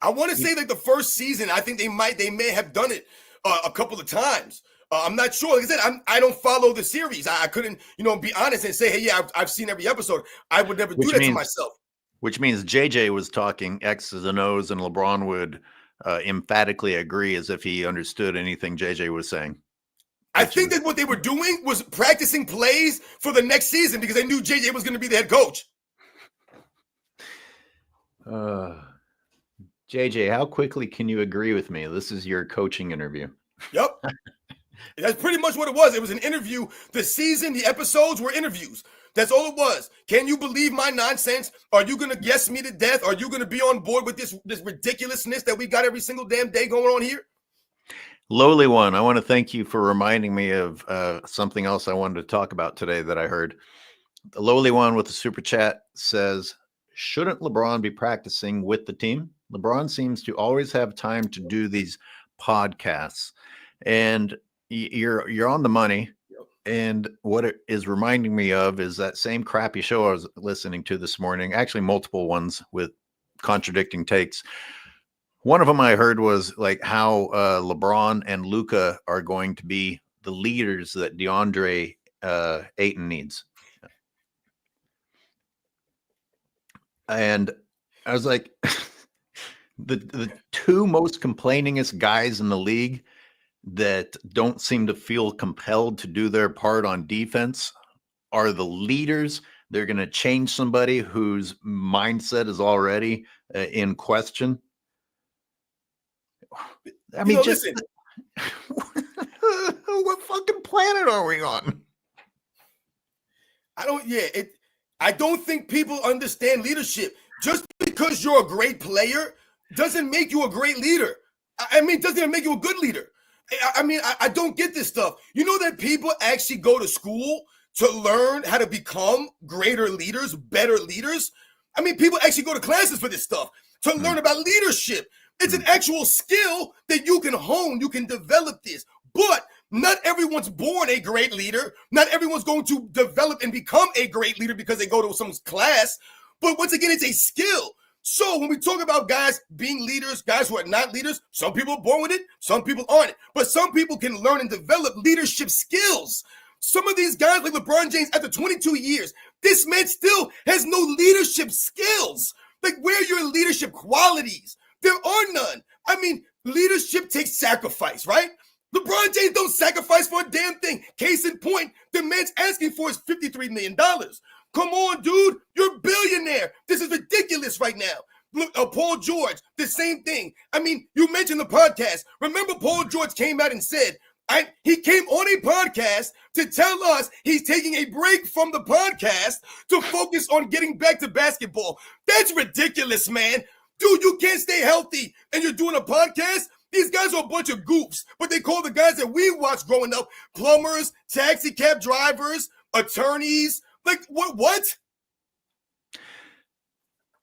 I want to say like the first season, I think they may have done it a couple of times. I'm not sure. Like I said, I don't follow the series. I couldn't, be honest and say, hey, yeah, I've seen every episode. I would never do that to myself. Which means JJ was talking X's and O's, and LeBron would emphatically agree as if he understood anything JJ was saying. I think that what they were doing was practicing plays for the next season because they knew JJ was going to be the head coach. JJ, how quickly can you agree with me? This is your coaching interview. Yep. That's pretty much what it was. It was an interview. The season, the episodes were interviews. That's all it was. Can you believe my nonsense? Are you going to guess me to death? Are you going to be on board with this ridiculousness that we got every single damn day going on here? Lowly one, I want to thank you for reminding me of something else I wanted to talk about today that I heard. The Lowly one with the super chat says, shouldn't LeBron be practicing with the team? LeBron seems to always have time to do these podcasts, and you're on the money. And what it is reminding me of is that same crappy show I was listening to this morning, actually multiple ones with contradicting takes. One of them I heard was like how LeBron and Luka are going to be the leaders that DeAndre Ayton needs. And I was like, the two most complainingest guys in the league that don't seem to feel compelled to do their part on defense are the leaders. They're going to change somebody whose mindset is already in question. I mean, just what fucking planet are we on? I don't think people understand leadership. Just because you're a great player doesn't make you a great leader. I mean, it doesn't even make you a good leader. I mean, I don't get this stuff. You know that people actually go to school to learn how to become greater leaders, better leaders? I mean, people actually go to classes for this stuff to learn about leadership. It's an actual skill that you can hone. You can develop this. But Not everyone's born a great leader. Not everyone's going to develop and become a great leader because they go to some class. But once again, it's a skill. So when we talk about guys being leaders, guys who are not leaders, some people are born with it, some people aren't. But some people can learn and develop leadership skills. Some of these guys like LeBron James, after 22 years, this man still has no leadership skills. Like, where are your leadership qualities? There are none. I mean, leadership takes sacrifice, right? LeBron James don't sacrifice for a damn thing. Case in point, the man's asking for is $53 million. Come on, dude. You're a billionaire. This is ridiculous right now. Look, Paul George, the same thing. I mean, you mentioned the podcast. Remember, Paul George came out and said, he came on a podcast to tell us he's taking a break from the podcast to focus on getting back to basketball. That's ridiculous, man. Dude, you can't stay healthy and you're doing a podcast? These guys are a bunch of goofs, but they call the guys that we watched growing up plumbers, taxi cab drivers, attorneys. Like, what?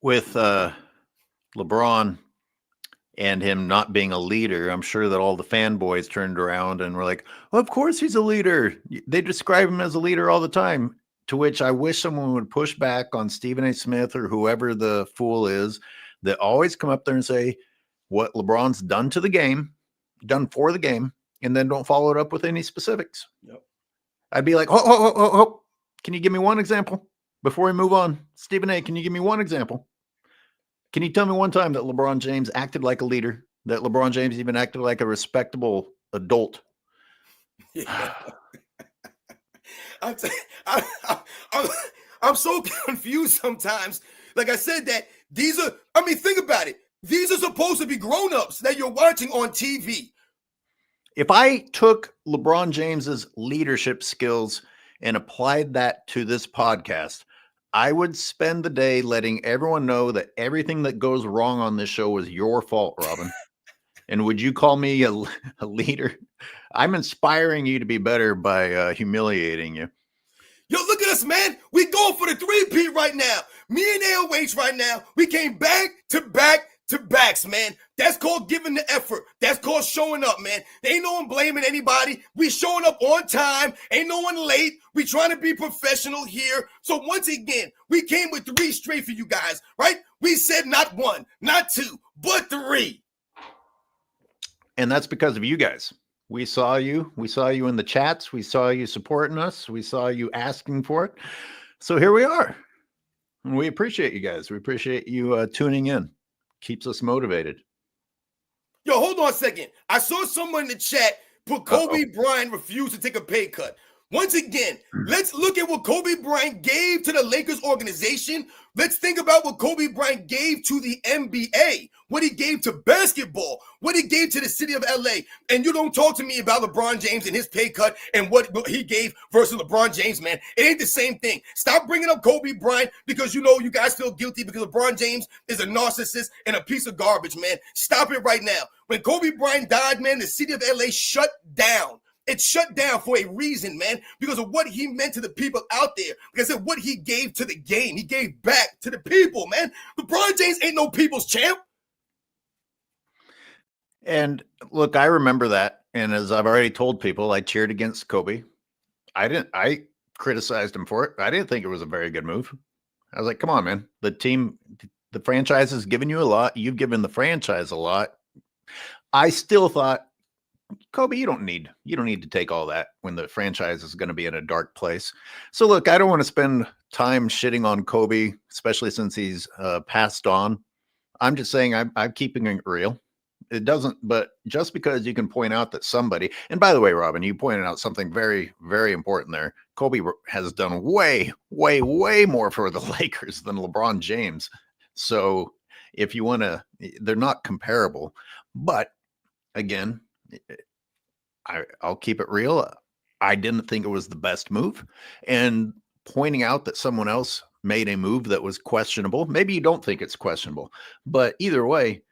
With LeBron and him not being a leader, I'm sure that all the fanboys turned around and were like, well, of course he's a leader. They describe him as a leader all the time, to which I wish someone would push back on Stephen A. Smith or whoever the fool is that always come up there and say what LeBron's done to the game, done for the game, and then don't follow it up with any specifics. Yep. I'd be like, oh, can you give me one example before we move on? Stephen A., can you give me one example? Can you tell me one time that LeBron James acted like a leader, that LeBron James even acted like a respectable adult? Yeah. I'm so confused sometimes. Like I said, that these are, I mean, think about it. These are supposed to be grown-ups that you're watching on TV. If I took LeBron James's leadership skills and applied that to this podcast, I would spend the day letting everyone know that everything that goes wrong on this show was your fault, Robin. And would you call me a leader? I'm inspiring you to be better by humiliating you. Yo, look at us, man. We going for the three-peat right now. Me and AOH right now, we came back to backs, man. That's called giving the effort. That's called showing up, man. There ain't no one blaming anybody. We showing up on time. Ain't no one late. We trying to be professional here. So once again, we came with 3 straight for you guys, right? We said not 1, not 2, but 3. And that's because of you guys. We saw you. We saw you in the chats. We saw you supporting us. We saw you asking for it. So here we are. And we appreciate you guys. We appreciate you tuning in. Keeps us motivated. Yo, hold on a second. I saw someone in the chat put Kobe Bryant refused to take a pay cut. Once again, let's look at what Kobe Bryant gave to the Lakers organization. Let's think about what Kobe Bryant gave to the NBA, what he gave to basketball, what he gave to the city of LA. And you don't talk to me about LeBron James and his pay cut and what he gave versus LeBron James, man. It ain't the same thing. Stop bringing up Kobe Bryant because you know you guys feel guilty because LeBron James is a narcissist and a piece of garbage, man. Stop it right now. When Kobe Bryant died, man, the city of LA shut down. It shut down for a reason, man, because of what he meant to the people out there. Because of what he gave to the game. He gave back to the people, man. LeBron James ain't no people's champ. And look, I remember that. And as I've already told people, I cheered against Kobe. I criticized him for it. I didn't think it was a very good move. I was like, come on, man. The franchise has given you a lot. You've given the franchise a lot. I still thought, Kobe, you don't need to take all that when the franchise is going to be in a dark place. So look, I don't want to spend time shitting on Kobe, especially since he's passed on. I'm just saying I'm keeping it real. It doesn't, but just because you can point out that somebody, and by the way, Robin, you pointed out something very, very important there. Kobe has done way, way, way more for the Lakers than LeBron James. So if you want to, they're not comparable, but again, I'll keep it real. I didn't think it was the best move, and pointing out that someone else made a move that was questionable. Maybe you don't think it's questionable, but either way,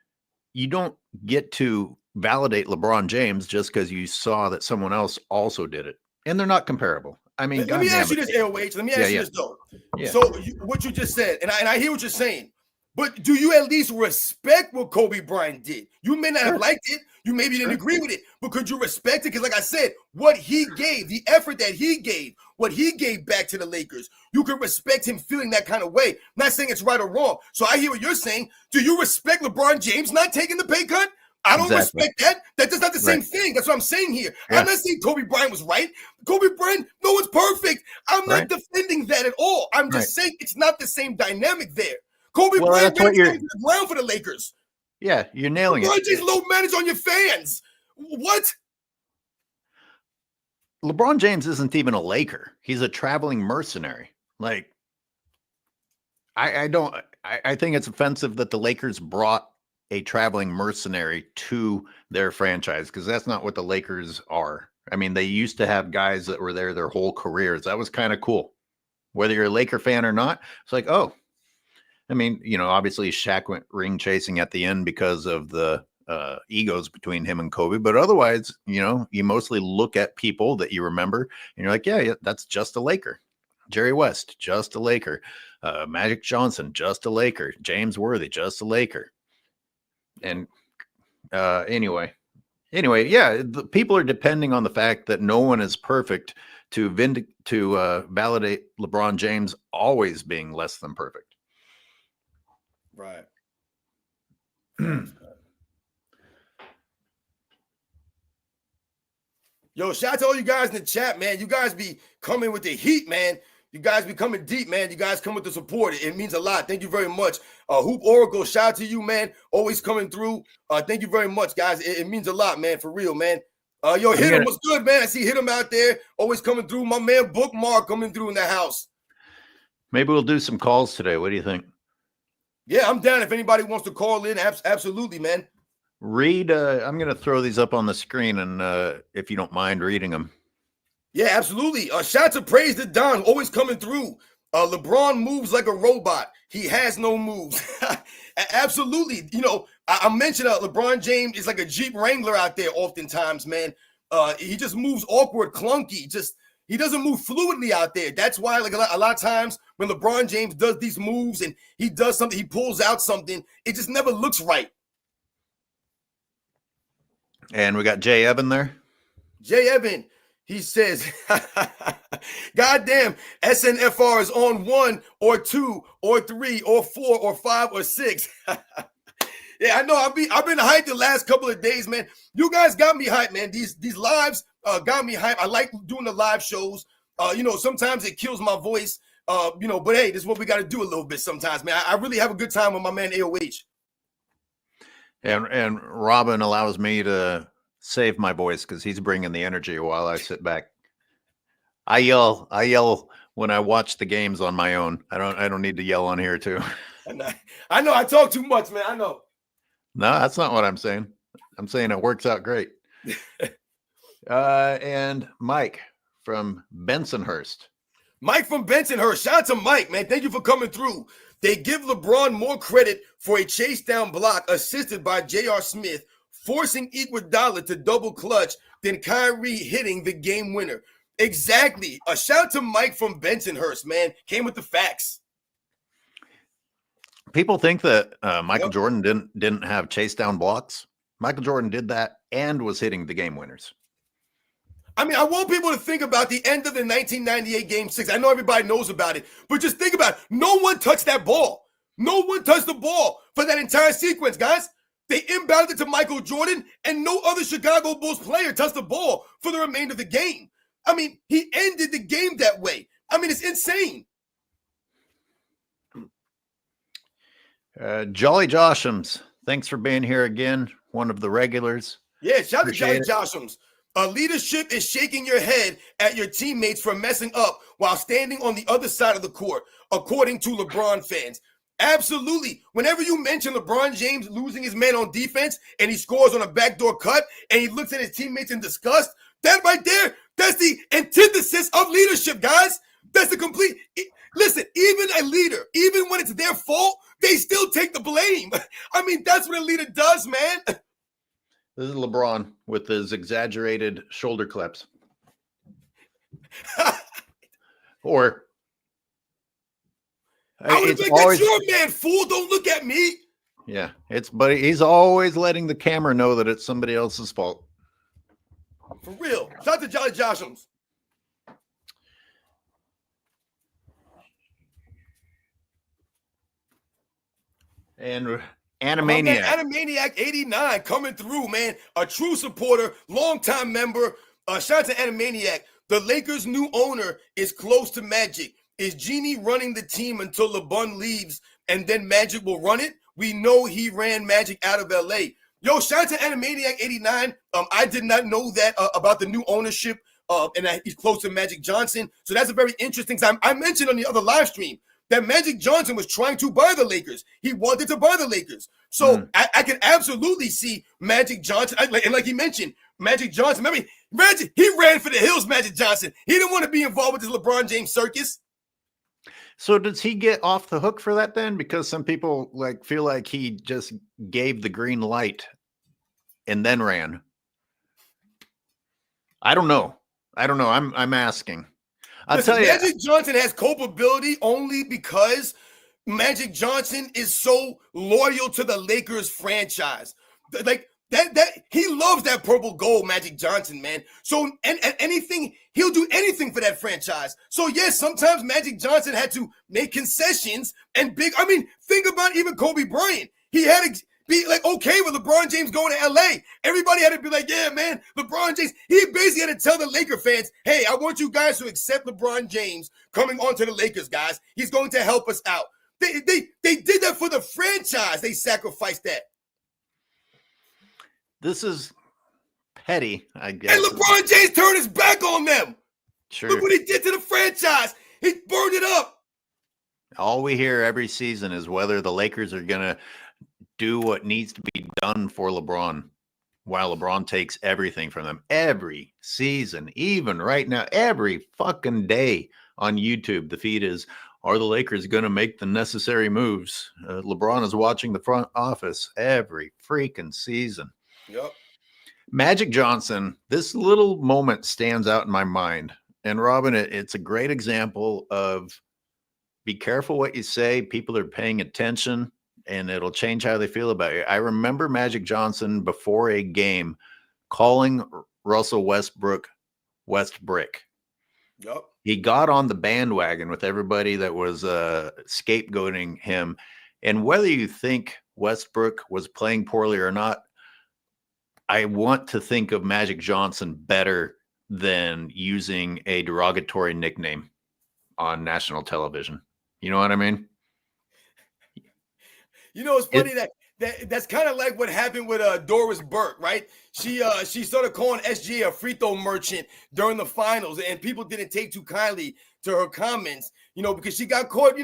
you don't get to validate LeBron James just because you saw that someone else also did it, and they're not comparable. I mean, let me ask you this, LOH. Let me ask you this though. Yeah. So what you just said, and I hear what you're saying, But do you at least respect what Kobe Bryant did? You may not have liked it. You maybe didn't agree with it, but could you respect it? Because like I said, what he gave, the effort that he gave, what he gave back to the Lakers, you can respect him feeling that kind of way. I'm not saying it's right or wrong. So I hear what you're saying. Do you respect LeBron James not taking the pay cut? I don't respect that. That's not the same thing. That's what I'm saying here. Yeah. I'm not saying Kobe Bryant was right. Kobe Bryant, no one's perfect. I'm not defending that at all. I'm just saying it's not the same dynamic there. Kobe Bryant ran to the ground for the Lakers. Yeah, you're nailing LeBron James low manage on your fans. What? LeBron James isn't even a Laker. He's a traveling mercenary. Like, I think it's offensive that the Lakers brought a traveling mercenary to their franchise, because that's not what the Lakers are. I mean, they used to have guys that were there their whole careers. That was kind of cool. Whether you're a Laker fan or not, it's like, oh, I mean, you know, obviously Shaq went ring chasing at the end because of the egos between him and Kobe. But otherwise, you know, you mostly look at people that you remember and you're like, yeah, that's just a Laker. Jerry West, just a Laker. Magic Johnson, just a Laker. James Worthy, just a Laker. And anyway, yeah, the people are depending on the fact that no one is perfect to validate LeBron James always being less than perfect. Right. Yo, shout out to all you guys in the chat, man. You guys be coming with the heat, man. You guys be coming deep, man. You guys come with the support. It means a lot. Thank you very much. Hoop Oracle, shout out to you, man. Always coming through. Thank you very much, guys. It means a lot, man, for real, man. Yo, Hit him. What's good, man? I see Hit him out there. Always coming through. My man Bookmark coming through in the house. Maybe we'll do some calls today. What do you think? Yeah, I'm down. If anybody wants to call in, absolutely, man. Read, I'm going to throw these up on the screen, and if you don't mind reading them. Yeah, absolutely. Shout out to Praise the Don, always coming through. LeBron moves like a robot. He has no moves. Absolutely. You know, I mentioned LeBron James is like a Jeep Wrangler out there oftentimes, man. He just moves awkward, clunky. He doesn't move fluidly out there. That's why, like a lot of times when LeBron James does these moves and he does something, he pulls out something, it just never looks right. And we got Jay Evan there. Jay Evan, he says, goddamn, SNFR is on 1 or 2 or 3 or 4 or 5 or 6. Yeah, I know. I've been hyped the last couple of days, man. You guys got me hyped, man. These lives got me hyped. I like doing the live shows. You know, sometimes it kills my voice. You know, but hey, this is what we got to do a little bit sometimes, man. I really have a good time with my man AOH. And Robin allows me to save my voice because he's bringing the energy while I sit back. I yell when I watch the games on my own. I don't need to yell on here too. I know I talk too much, man. I know. No, that's not what I'm saying. I'm saying it works out great. And Mike from Bensonhurst. Mike from Bensonhurst. Shout out to Mike, man. Thank you for coming through. They give LeBron more credit for a chase down block assisted by J.R. Smith, forcing Iguodala to double clutch than Kyrie hitting the game winner. Exactly. A shout out to Mike from Bensonhurst, man. Came with the facts. People think that Michael Jordan didn't have chase down blocks. Michael Jordan did that and was hitting the game winners. I mean, I want people to think about the end of the 1998 Game 6. I know everybody knows about it, but just think about it. No one touched that ball. No one touched the ball for that entire sequence, guys. They inbounded it to Michael Jordan, and no other Chicago Bulls player touched the ball for the remainder of the game. I mean, he ended the game that way. I mean, it's insane. Jolly Joshams, thanks for being here again. One of the regulars. Yeah, shout out to Jolly Joshams. Leadership is shaking your head at your teammates for messing up while standing on the other side of the court, according to LeBron fans. Absolutely. Whenever you mention LeBron James losing his man on defense and he scores on a backdoor cut and he looks at his teammates in disgust, that right there, that's the antithesis of leadership, guys. That's the complete. Listen, even a leader, even when it's their fault, they still take the blame. I mean, that's what a leader does, man. This is LeBron with his exaggerated shoulder claps. Or I would have It's been like, always, that's your man, fool. Don't look at me. yeah, but he's always letting the camera know that it's somebody else's fault. For real. Shout out to Jolly Joshums. And Animaniac. Animaniac 89 coming through, man. A true supporter, longtime member. Shout out to Animaniac. The Lakers' new owner is close to Magic. Is Genie running the team until LeBron leaves and then Magic will run it? We know he ran Magic out of LA. Yo, shout out to Animaniac 89. I did not know that about the new ownership and that he's close to Magic Johnson. So that's a very interesting time. I mentioned on the other live stream that Magic Johnson was trying to buy the Lakers. He wanted to buy the Lakers. So I can absolutely see Magic Johnson. And like he mentioned, Magic Johnson. Remember, he ran for the hills, Magic Johnson. He didn't want to be involved with this LeBron James circus. So does he get off the hook for that then? Because some people feel like he just gave the green light and then ran. I don't know. I'm asking. Listen, Magic Johnson has culpability only because Magic Johnson is so loyal to the Lakers franchise. Like that he loves that purple gold, Magic Johnson, man. So and anything, he'll do anything for that franchise. So yes, sometimes Magic Johnson had to make concessions and think about even Kobe Bryant. He had to be okay with LeBron James going to LA. Everybody had to be like, yeah, man, LeBron James. He basically had to tell the Laker fans, hey, I want you guys to accept LeBron James coming onto the Lakers, guys. He's going to help us out. They did that for the franchise. They sacrificed that. This is petty, I guess. And LeBron James turned his back on them. Sure. Look what he did to the franchise. He burned it up. All we hear every season is whether the Lakers are going to do what needs to be done for LeBron, while LeBron takes everything from them every season, even right now, every fucking day on YouTube. The feed is, are the Lakers going to make the necessary moves? LeBron is watching the front office every freaking season. Yep. Magic Johnson, this little moment stands out in my mind. And Robin, it's a great example of be careful what you say. People are paying attention and it'll change how they feel about you. I remember Magic Johnson before a game calling Russell Westbrook Westbrick. Yep. He got on the bandwagon with everybody that was scapegoating him. And whether you think Westbrook was playing poorly or not, I want to think of Magic Johnson better than using a derogatory nickname on national television. You know what I mean? You know, it's funny that's kind of like what happened with Doris Burke, right? She started calling SGA a free throw merchant during the finals, and people didn't take too kindly to her comments, because she got caught,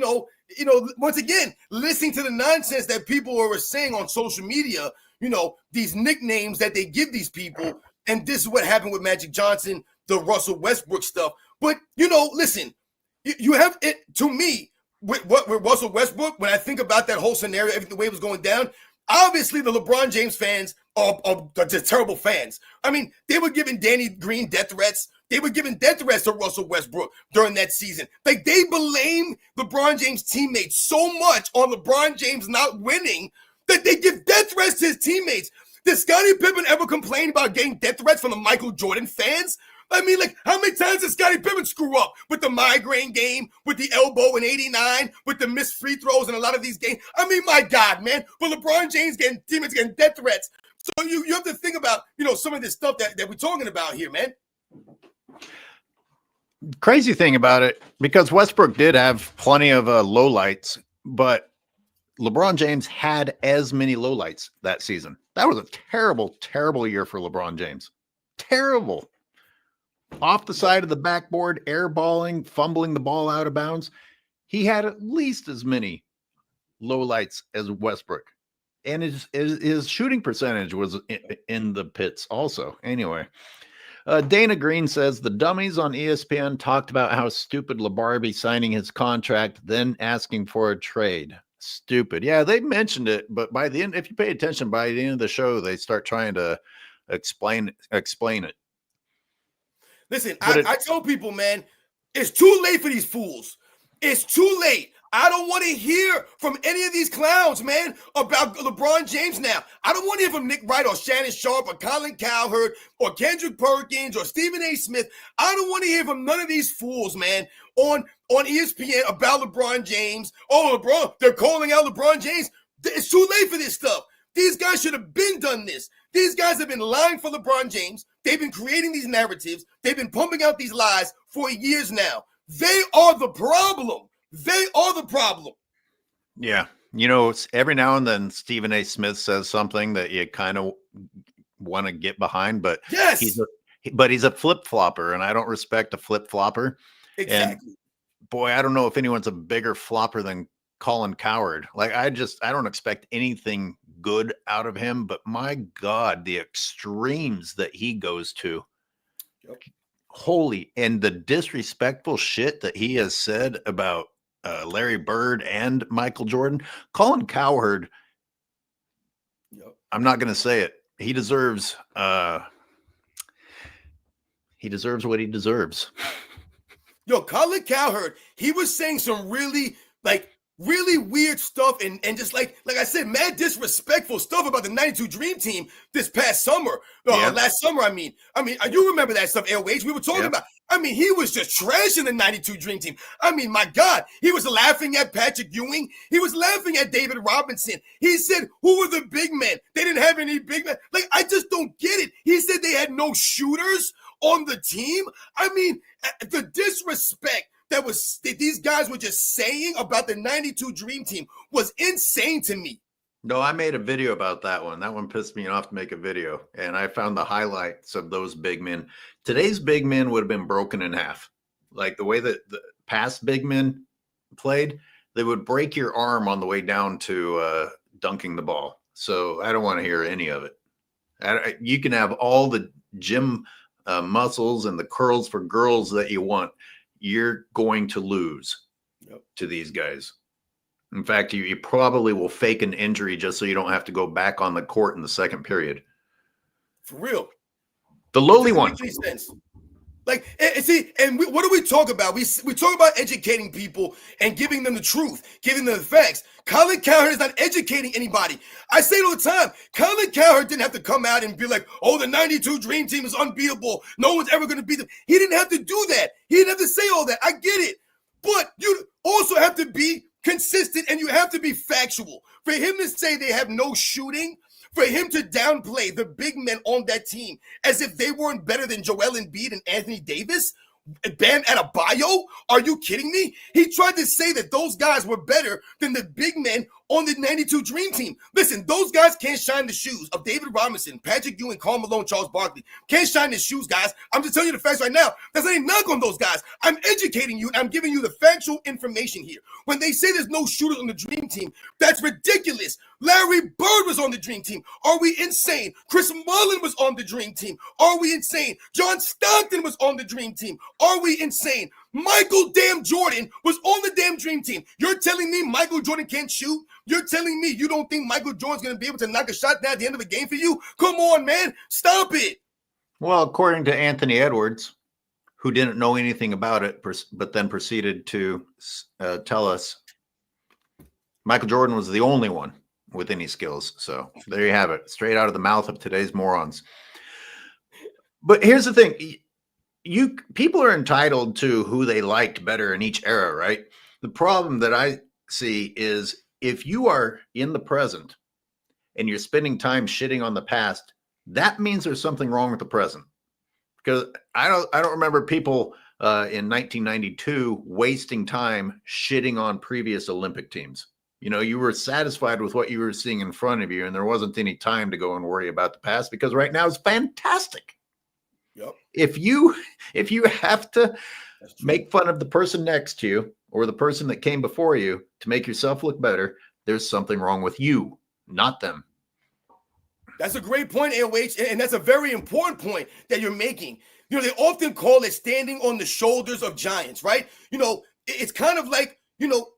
once again, listening to the nonsense that people were saying on social media, these nicknames that they give these people. And this is what happened with Magic Johnson, the Russell Westbrook stuff. But, listen, you have it to me. With Russell Westbrook, when I think about that whole scenario, everything the way it was going down, obviously the LeBron James fans are just terrible fans. I mean, they were giving Danny Green death threats. They were giving death threats to Russell Westbrook during that season. Like, they blame LeBron James' teammates so much on LeBron James not winning that they give death threats to his teammates. Did Scottie Pippen ever complain about getting death threats from the Michael Jordan fans? I mean, how many times did Scottie Pippen screw up with the migraine game, with the elbow in 89, with the missed free throws in a lot of these games? I mean, my God, man. But LeBron James teammates getting death threats. So you have to think about, some of this stuff that we're talking about here, man. Crazy thing about it, because Westbrook did have plenty of lowlights, but LeBron James had as many lowlights that season. That was a terrible, terrible year for LeBron James. Terrible. Off the side of the backboard, airballing, fumbling the ball out of bounds. He had at least as many lowlights as Westbrook. And his shooting percentage was in the pits also. Anyway, Dana Green says the dummies on ESPN talked about how stupid LeBarbie signing his contract, then asking for a trade. Stupid. Yeah, they mentioned it, but by the end, if you pay attention, by the end of the show, they start trying to explain it. Listen, I tell people, man, it's too late for these fools. It's too late. I don't want to hear from any of these clowns, man, about LeBron James now. I don't want to hear from Nick Wright or Shannon Sharp or Colin Cowherd or Kendrick Perkins or Stephen A. Smith. I don't want to hear from none of these fools, man, on ESPN about LeBron James. Oh, LeBron, they're calling out LeBron James. It's too late for this stuff. These guys should have been done this. These guys have been lying for LeBron James. They've been creating these narratives. They've been pumping out these lies for years now. They are the problem. They are the problem. Yeah. You know, every now and then Stephen A. Smith says something that you kind of want to get behind, but yes, he's a flip-flopper, and I don't respect a flip-flopper. Exactly. And boy, I don't know if anyone's a bigger flopper than Colin Cowherd. Like, I don't expect anything good out of him, but my God, the extremes that he goes to. Yep. Holy, and the disrespectful shit that he has said about Larry Bird and Michael Jordan. Colin Cowherd, yep. I'm not going to say it. He deserves what he deserves. Yo, Colin Cowherd, he was saying some really weird stuff and just like I said, mad disrespectful stuff about the 92 Dream Team this past summer. Last summer, I mean, you remember that stuff, Airways. We were talking about. I mean, he was just trashing the 92 Dream Team. I mean, my God, he was laughing at Patrick Ewing. He was laughing at David Robinson. He said, who were the big men? They didn't have any big men. Like, I just don't get it. He said they had no shooters on the team. I mean, the disrespect that these guys were just saying about the 92 Dream Team was insane to me. No, I made a video about that one. That one pissed me off to make a video. And I found the highlights of those big men. Today's big men would have been broken in half. Like the way that the past big men played, they would break your arm on the way down to dunking the ball. So I don't want to hear any of it. You can have all the gym muscles and the curls for girls that you want. You're going to lose to these guys. In fact, you probably will fake an injury just so you don't have to go back on the court in the second period. For real. The lowly one. Makes any sense. Like, and what do we talk about? We talk about educating people and giving them the truth, giving them the facts. Colin Cowherd is not educating anybody. I say it all the time. Colin Cowherd didn't have to come out and be like, oh, the 92 Dream Team is unbeatable. No one's ever going to beat them. He didn't have to do that. He didn't have to say all that. I get it. But you also have to be consistent and you have to be factual. For him to say they have no shooting, for him to downplay the big men on that team as if they weren't better than Joel Embiid and Anthony Davis, Bam Adebayo, are you kidding me? He tried to say that those guys were better than the big men on the 92 Dream Team. Listen, those guys can't shine the shoes of David Robinson, Patrick Ewing, Karl Malone, Charles Barkley. Can't shine the shoes, guys. I'm just telling you the facts right now. That's not a knock on those guys. I'm educating you, and I'm giving you the factual information here. When they say there's no shooters on the Dream Team, that's ridiculous. Larry Bird was on the Dream Team. Are we insane? Chris Mullin was on the Dream Team. Are we insane? John Stockton was on the Dream Team. Are we insane? Michael damn Jordan was on the damn Dream Team. You're telling me Michael Jordan can't shoot? You're telling me you don't think Michael Jordan's going to be able to knock a shot down at the end of a game for you? Come on, man. Stop it. Well, according to Anthony Edwards, who didn't know anything about it, but then proceeded to tell us Michael Jordan was the only one with any skills. So there you have it, straight out of the mouth of today's morons. But here's the thing. People are entitled to who they liked better in each era, right? The problem that I see is if you are in the present and you're spending time shitting on the past, that means there's something wrong with the present. Because I don't remember people in 1992 wasting time shitting on previous Olympic teams. You know, you were satisfied with what you were seeing in front of you, and there wasn't any time to go and worry about the past because right now it's fantastic. Yep. If you have to make fun of the person next to you or the person that came before you to make yourself look better, there's something wrong with you, not them. That's a great point, AOH, and that's a very important point that you're making. You know, they often call it standing on the shoulders of giants, right? You know, it's kind of like, you know,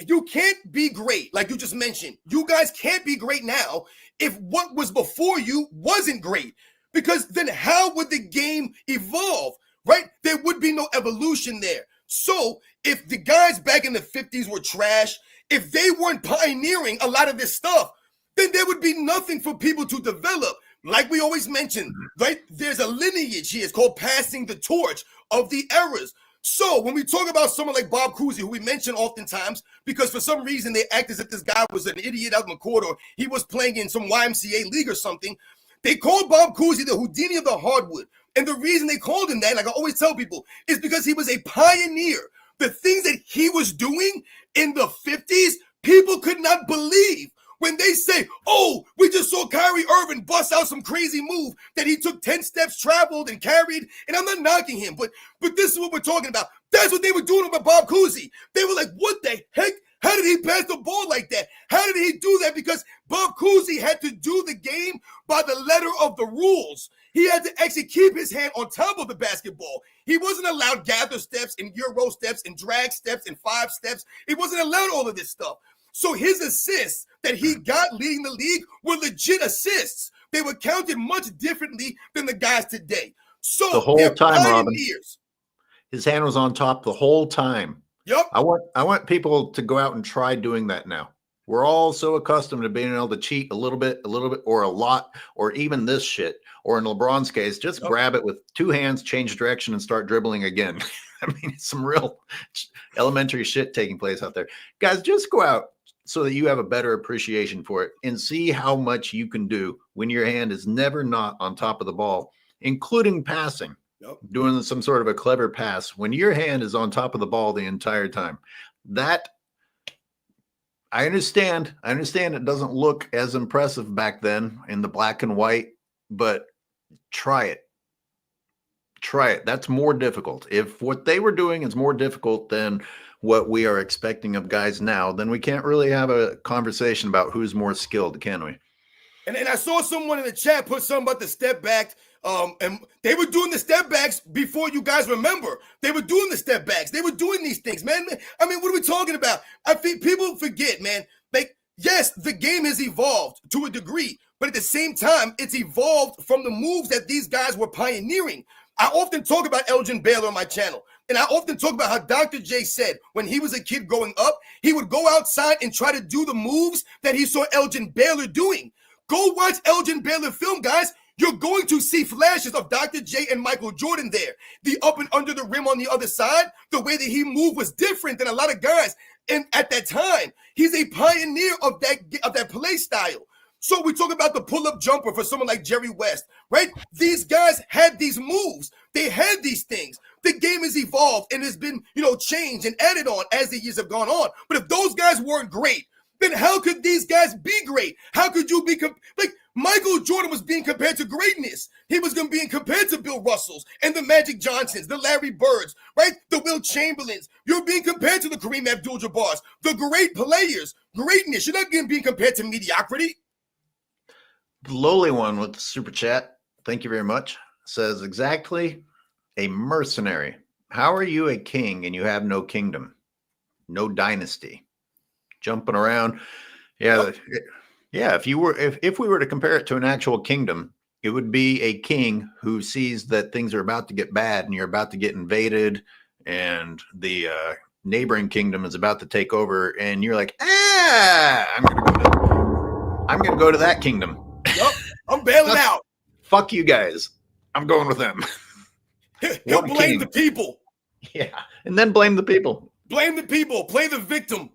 you can't be great, like you just mentioned. You guys can't be great now if what was before you wasn't great. Because then how would the game evolve, right? There would be no evolution there. So if the guys back in the 50s were trash, if they weren't pioneering a lot of this stuff, then there would be nothing for people to develop. Like we always mention, right? There's a lineage here. It's called passing the torch of the eras. So when we talk about someone like Bob Cousy, who we mention oftentimes, because for some reason they act as if this guy was an idiot out in the court or he was playing in some YMCA league or something, they called Bob Cousy the Houdini of the hardwood. And the reason they called him that, like I always tell people, is because he was a pioneer. The things that he was doing in the 50s, people could not believe. When they say, oh, we just saw Kyrie Irving bust out some crazy move that he took 10 steps, traveled, and carried, and I'm not knocking him, but this is what we're talking about. That's what they were doing with Bob Cousy. They were like, what the heck? How did he pass the ball like that? How did he do that? Because Bob Cousy had to do the game by the letter of the rules. He had to actually keep his hand on top of the basketball. He wasn't allowed gather steps and Euro steps and drag steps and 5 steps. He wasn't allowed all of this stuff. So his assists that he got leading the league were legit assists. They were counted much differently than the guys today. So the whole time, Robin, pioneers. His hand was on top the whole time. Yep. I want people to go out and try doing that now. We're all so accustomed to being able to cheat a little bit, or a lot, or even this shit. Or in LeBron's case, just grab it with 2 hands, change direction, and start dribbling again. I mean, it's some real elementary shit taking place out there. Guys, just go out so that you have a better appreciation for it and see how much you can do when your hand is never not on top of the ball, including passing, doing some sort of a clever pass. When your hand is on top of the ball the entire time, that I understand it doesn't look as impressive back then in the black and white, but try it. That's more difficult. If what they were doing is more difficult than what we are expecting of guys now, then we can't really have a conversation about who's more skilled, can we? And I saw someone in the chat put something about the step back. And they were doing the step backs before you guys remember. They were doing the step backs. They were doing these things, man. I mean, what are we talking about? I think people forget, man. Like, yes, the game has evolved to a degree, but at the same time, it's evolved from the moves that these guys were pioneering. I often talk about Elgin Baylor on my channel, and I often talk about how Dr. J said when he was a kid growing up, he would go outside and try to do the moves that he saw Elgin Baylor doing. Go watch Elgin Baylor film, guys. You're going to see flashes of Dr. J and Michael Jordan there. The up and under the rim on the other side, the way that he moved was different than a lot of guys. And at that time, he's a pioneer of that play style. So we talk about the pull-up jumper for someone like Jerry West, right? These guys had these moves. They had these things. The game has evolved and has been, changed and added on as the years have gone on. But if those guys weren't great, then how could these guys be great? How could you be like Michael Jordan was being compared to greatness? He was going to be compared to Bill Russells and the Magic Johnsons, the Larry Birds, right? The Will Chamberlains. You're being compared to the Kareem Abdul-Jabbars, the great players, greatness. You're not being compared to mediocrity. The lowly one with the super chat, thank you very much, says exactly a mercenary. How are you a king and you have no kingdom, no dynasty? Jumping around. Yeah. If we were to compare it to an actual kingdom, it would be a king who sees that things are about to get bad and you're about to get invaded and the neighboring kingdom is about to take over. And you're like, I'm going to go to that kingdom. Yep, I'm bailing out. Fuck you guys. I'm going with them. He'll blame the people. Yeah, and then blame the people. Blame the people. Play the victim.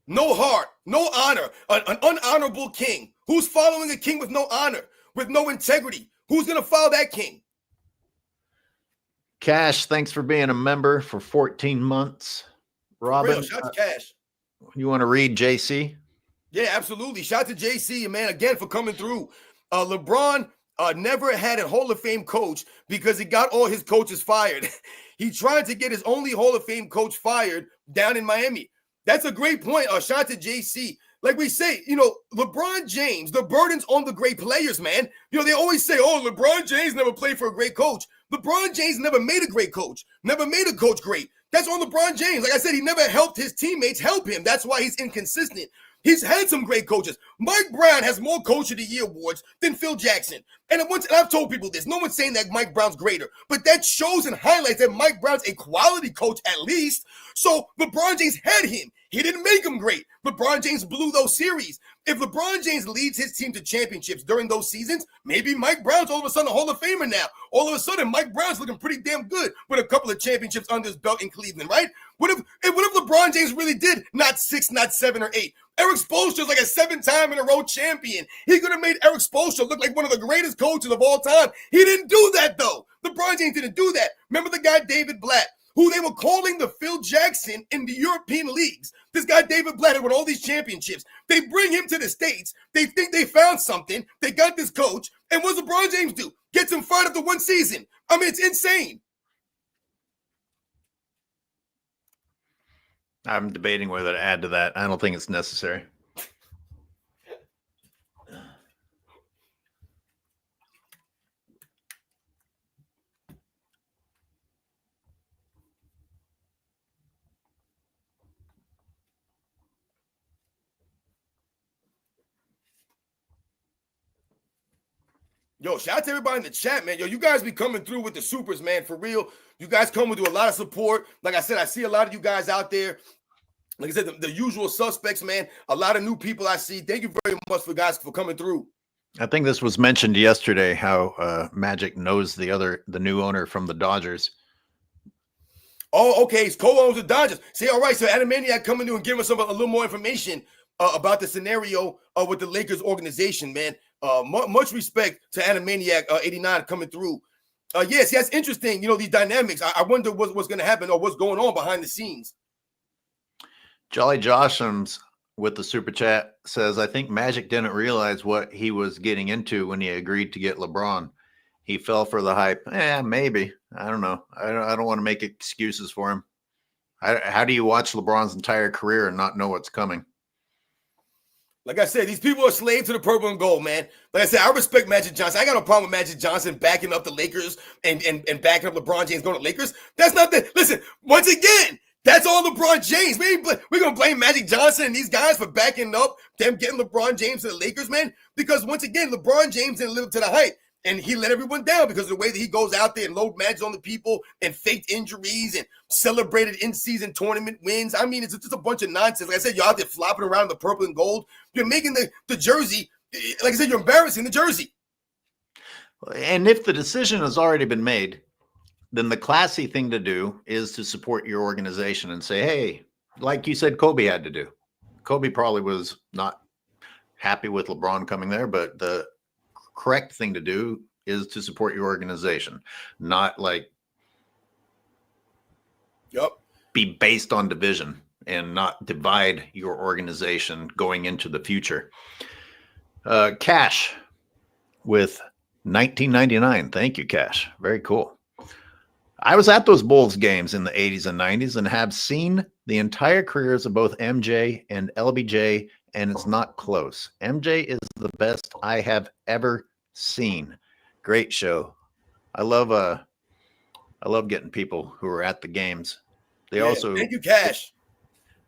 No heart, no honor. An unhonorable king. Who's following a king with no honor, with no integrity? Who's going to follow that king? Cash, thanks for being a member for 14 months. Robin, shout out to Cash. You want to read JC? Yeah, absolutely. Shout out to JC, man, again, for coming through. LeBron never had a Hall of Fame coach because he got all his coaches fired. He tried to get his only Hall of Fame coach fired down in Miami. That's a great point. Shout out to JC. Like we say, LeBron James, the burden's on the great players, man. They always say, LeBron James never played for a great coach. LeBron James never made a great coach, never made a coach great. That's on LeBron James. Like I said, he never helped his teammates help him. That's why he's inconsistent. He's had some great coaches. Mike Brown has more Coach of the Year awards than Phil Jackson. And I've told people this. No one's saying that Mike Brown's greater, but that shows and highlights that Mike Brown's a quality coach at least. So LeBron James had him. He didn't make him great. LeBron James blew those series. If LeBron James leads his team to championships during those seasons, maybe Mike Brown's all of a sudden a Hall of Famer now. All of a sudden, Mike Brown's looking pretty damn good with a couple of championships under his belt in Cleveland, right? What if LeBron James really did not 6, not 7 or 8? Eric Spoelstra's like a 7-time-in-a-row champion. He could have made Eric Spoelstra look like one of the greatest coaches of all time. He didn't do that, though. LeBron James didn't do that. Remember the guy David Blatt, who they were calling the Phil Jackson in the European leagues. This guy David Blatt had won all these championships. They bring him to the States. They think they found something. They got this coach. And what does LeBron James do? Gets him fired after one season. I mean, it's insane. I'm debating whether to add to that. I don't think it's necessary. Yo, shout out to everybody in the chat, man. Yo, you guys be coming through with the supers, man, for real. You guys come with a lot of support. Like I said, I see a lot of you guys out there. Like I said, the usual suspects, man. A lot of new people I see. Thank you very much for guys for coming through. I think this was mentioned yesterday, how Magic knows the new owner from the Dodgers. Oh, okay. He's co-owns the Dodgers. See, all right. So Animaniac coming through and giving us a little more information about the scenario with the Lakers organization, man. Much respect to Animaniac 89 coming through. Yes, that's interesting. You know, these dynamics. I wonder what's going to happen or what's going on behind the scenes. Jolly Joshams with the super chat says, I think Magic didn't realize what he was getting into when he agreed to get LeBron. He fell for the hype. Maybe. I don't know. I don't want to make excuses for him. How do you watch LeBron's entire career and not know what's coming? Like I said, these people are slaves to the purple and gold, man. Like I said, I respect Magic Johnson. I got no problem with Magic Johnson backing up the Lakers and backing up LeBron James going to Lakers. That's not the – listen, once again, that's all LeBron James. We're going to blame Magic Johnson and these guys for backing up them getting LeBron James to the Lakers, man. Because once again, LeBron James didn't live up to the hype. And he let everyone down because of the way that he goes out there and load matches on the people and faked injuries and celebrated in-season tournament wins. I mean, it's just a bunch of nonsense. Like I said, you're out there flopping around in the purple and gold. You're making the jersey. Like I said, you're embarrassing the jersey. And if the decision has already been made, then the classy thing to do is to support your organization and say, hey, like you said, Kobe had to do. Kobe probably was not happy with LeBron coming there, but the correct thing to do is to support your organization, not like be based on division and not divide your organization going into the future. Cash with 1999. Thank you, Cash. Very cool. I was at those Bulls games in the 80s and 90s and have seen the entire careers of both MJ and LBJ, and it's not close. MJ is the best I have ever seen. Great show. I love getting people who are at the games. Thank you, Cash.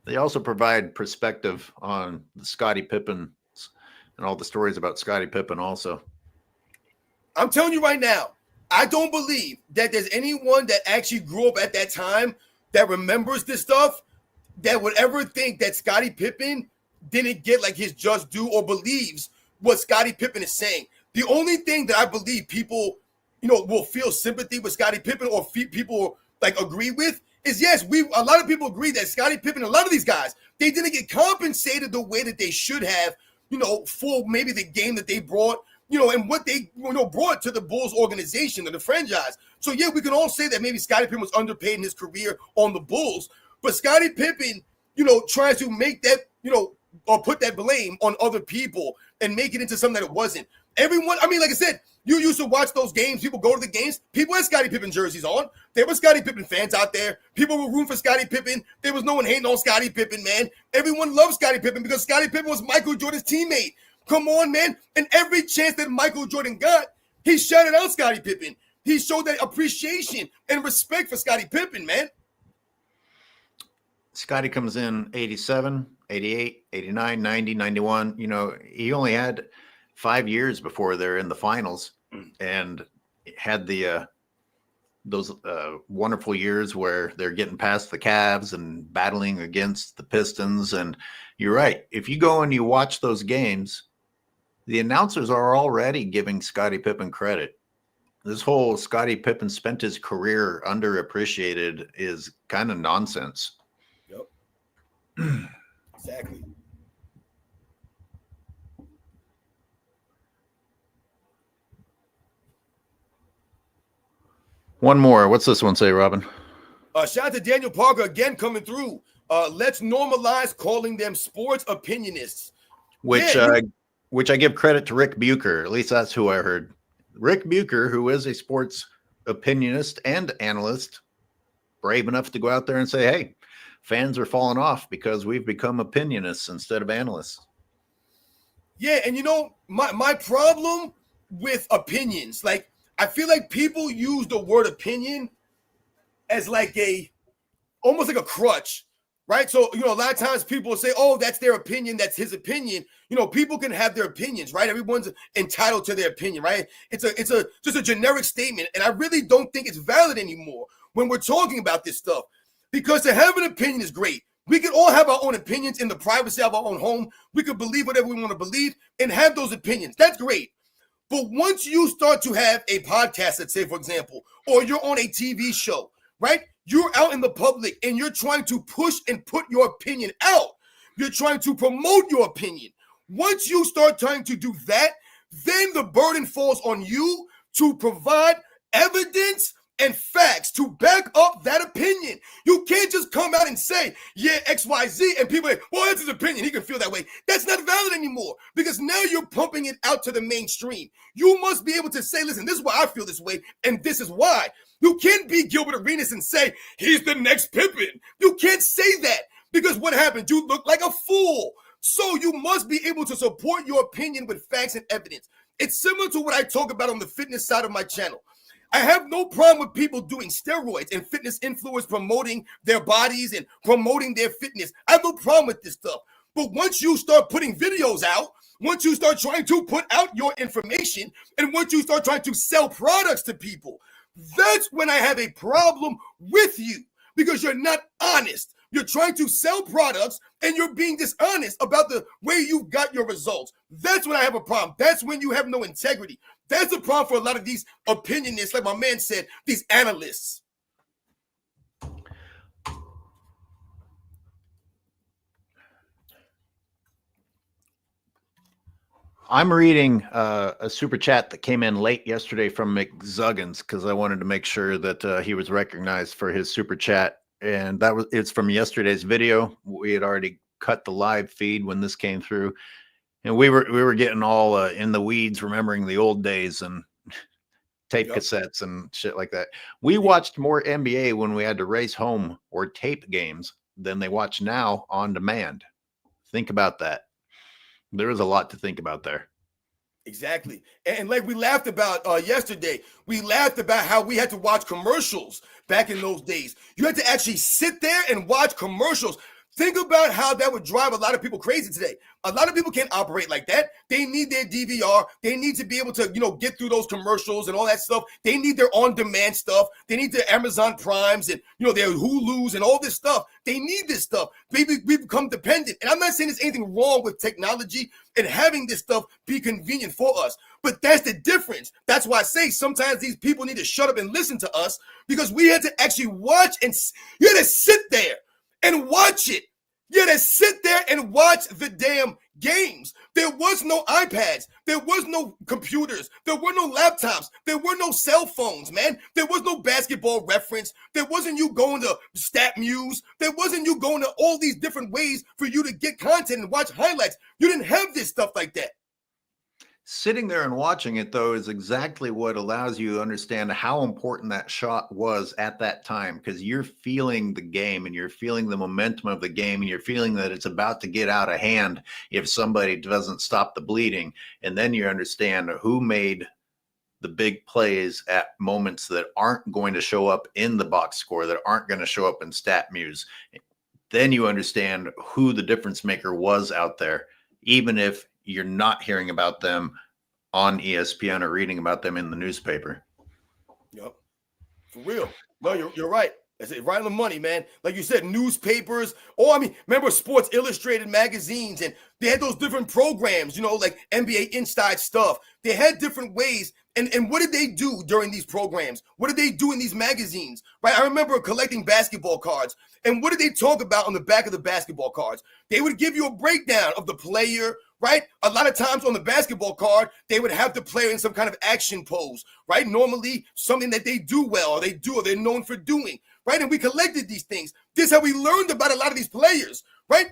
They also provide perspective on the Scottie Pippen and all the stories about Scottie Pippen also. I'm telling you right now, I don't believe that there's anyone that actually grew up at that time that remembers this stuff that would ever think that Scottie Pippen didn't get like his just due or believes what Scottie Pippen is saying. The only thing that I believe people, will feel sympathy with Scottie Pippen or people like agree with is, yes, a lot of people agree that Scottie Pippen, a lot of these guys, they didn't get compensated the way that they should have, for maybe the game that they brought, and what they brought to the Bulls organization and the franchise. So, yeah, we can all say that maybe Scottie Pippen was underpaid in his career on the Bulls, but Scottie Pippen, tries to make that, or put that blame on other people and make it into something that it wasn't. Everyone, I mean, like I said, you used to watch those games. People go to the games. People had Scottie Pippen jerseys on. There were Scottie Pippen fans out there. People were rooting for Scottie Pippen. There was no one hating on Scottie Pippen, man. Everyone loved Scottie Pippen because Scottie Pippen was Michael Jordan's teammate. Come on, man. And every chance that Michael Jordan got, he shouted out Scottie Pippen. He showed that appreciation and respect for Scottie Pippen, man. Scotty comes in 87, 88, 89, 90, 91. He only had 5 years before they're in the finals and had those wonderful years where they're getting past the Cavs and battling against the Pistons. And you're right. If you go and you watch those games, the announcers are already giving Scottie Pippen credit. This whole Scottie Pippen spent his career underappreciated is kind of nonsense. Yep. Exactly. One more. What's this one say, Robin? Shout out to Daniel Parker again coming through. Let's normalize calling them sports opinionists. Which I give credit to Rick Bucher. At least that's who I heard. Rick Bucher, who is a sports opinionist and analyst, brave enough to go out there and say, hey, fans are falling off because we've become opinionists instead of analysts. Yeah, and my problem with opinions, like I feel like people use the word opinion as like almost like a crutch, right? So, a lot of times people will say, oh, that's their opinion, that's his opinion. People can have their opinions, right? Everyone's entitled to their opinion, right? It's just a generic statement. And I really don't think it's valid anymore when we're talking about this stuff. Because to have an opinion is great. We can all have our own opinions in the privacy of our own home. We can believe whatever we want to believe and have those opinions. That's great. But once you start to have a podcast, let's say, for example, or you're on a TV show, right? You're out in the public and you're trying to push and put your opinion out. You're trying to promote your opinion. Once you start trying to do that, then the burden falls on you to provide evidence and facts to back up that opinion. You can't just come out and say, yeah, XYZ, and people are like, well, that's his opinion. He can feel that way. That's not valid anymore because now you're pumping it out to the mainstream. You must be able to say, listen, this is why I feel this way, and this is why. You can't be Gilbert Arenas and say, he's the next Pippen. You can't say that because what happened? You look like a fool. So you must be able to support your opinion with facts and evidence. It's similar to what I talk about on the fitness side of my channel. I have no problem with people doing steroids and fitness influencers promoting their bodies and promoting their fitness. I have no problem with this stuff. But once you start putting videos out, once you start trying to put out your information, and once you start trying to sell products to people, that's when I have a problem with you because you're not honest. You're trying to sell products and you're being dishonest about the way you got your results. That's when I have a problem. That's when you have no integrity. That's the problem for a lot of these opinionists, like my man said, these analysts. I'm reading a super chat that came in late yesterday from McZuggins because I wanted to make sure that he was recognized for his super chat. And it's from yesterday's video. We had already cut the live feed when this came through. And we were getting all in the weeds, remembering the old days and tape cassettes and shit like that. We watched more NBA when we had to race home or tape games than they watch now on demand. Think about that. There is a lot to think about there. Exactly. And like we laughed about yesterday, we laughed about how we had to watch commercials back in those days. You had to actually sit there and watch commercials. Think about how that would drive a lot of people crazy today. A lot of people can't operate like that. They need their DVR. They need to be able to, get through those commercials and all that stuff. They need their on-demand stuff. They need their Amazon Primes and, their Hulus and all this stuff. They need this stuff. We've become dependent. And I'm not saying there's anything wrong with technology and having this stuff be convenient for us. But that's the difference. That's why I say sometimes these people need to shut up and listen to us because we had to actually watch and you had to sit there and watch it. You had to sit there and watch the damn games. There was no iPads. There was no computers. There were no laptops. There were no cell phones, man. There was no basketball reference. There wasn't you going to StatMuse. There wasn't you going to all these different ways for you to get content and watch highlights. You didn't have this stuff like that. Sitting there and watching it, though, is exactly what allows you to understand how important that shot was at that time, because you're feeling the game and you're feeling the momentum of the game and you're feeling that it's about to get out of hand if somebody doesn't stop the bleeding. And then you understand who made the big plays at moments that aren't going to show up in the box score, that aren't going to show up in StatMuse. then you understand who the difference maker was out there, even if you're not hearing about them on ESPN or reading about them in the newspaper. Yep. For real. No, you're right. That's it, right on the money, man. Like you said, newspapers. Oh, I mean, remember Sports Illustrated magazines, and they had those different programs, like NBA Inside stuff. They had different ways. And what did they do during these programs? What did they do in these magazines? Right? I remember collecting basketball cards. And what did they talk about on the back of the basketball cards? They would give you a breakdown of the player, right? A lot of times on the basketball card, they would have the player in some kind of action pose, right? Normally something that they do well, or they're known for doing, right? And we collected these things. This is how we learned about a lot of these players, right?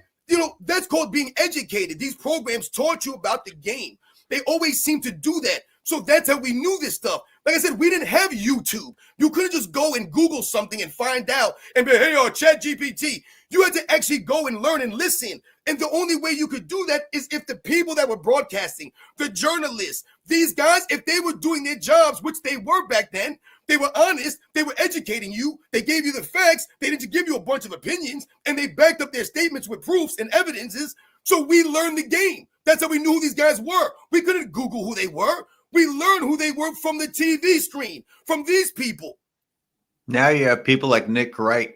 That's called being educated. These programs taught you about the game. They always seem to do that. So that's how we knew this stuff. Like I said, we didn't have YouTube. You couldn't just go and Google something and find out and be, hey, Chat GPT. You had to actually go and learn and listen. And the only way you could do that is if the people that were broadcasting, the journalists, these guys, if they were doing their jobs, which they were back then, they were honest, they were educating you, they gave you the facts, they didn't give you a bunch of opinions, and they backed up their statements with proofs and evidences. So we learned the game. That's how we knew who these guys were. We couldn't Google who they were. We learned who they were from the TV screen, from these people. Now you have people like Nick Wright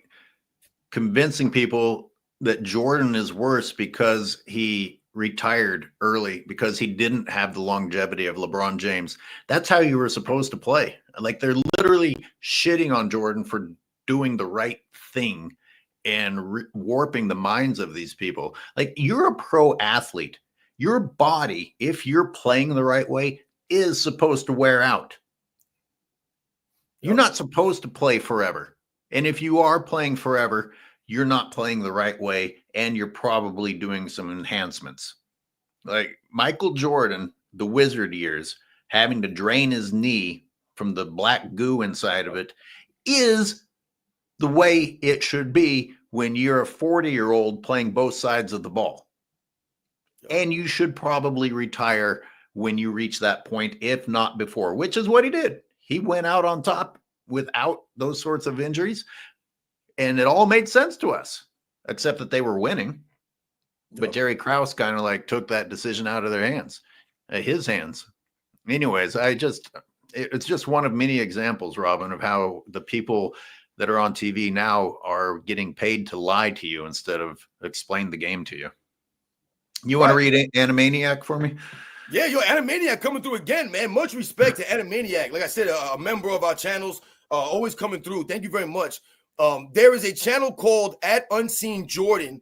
convincing people that Jordan is worse because he retired early, because he didn't have the longevity of LeBron James. That's how you were supposed to play. Like, they're literally shitting on Jordan for doing the right thing and warping the minds of these people. Like, you're a pro athlete. Your body, if you're playing the right way, is supposed to wear out. You're not supposed to play forever. And if you are playing forever, you're not playing the right way, and you're probably doing some enhancements. Like Michael Jordan, the Wizard years, having to drain his knee from the black goo inside of it, is the way it should be when you're a 40-year-old playing both sides of the ball. And you should probably retire when you reach that point, if not before, which is what he did. He went out on top without those sorts of injuries, and it all made sense to us, except that they were winning. But Jerry Krause kind of like took that decision out of their hands, his hands. Anyways, it's just one of many examples, Robin, of how the people that are on TV now are getting paid to lie to you instead of explain the game to you. You want to read Animaniac for me? Yeah, Animaniac coming through again, man. Much respect to Animaniac. Like I said, a member of our channels, always coming through. Thank you very much. There is a channel called @UnseenJordan.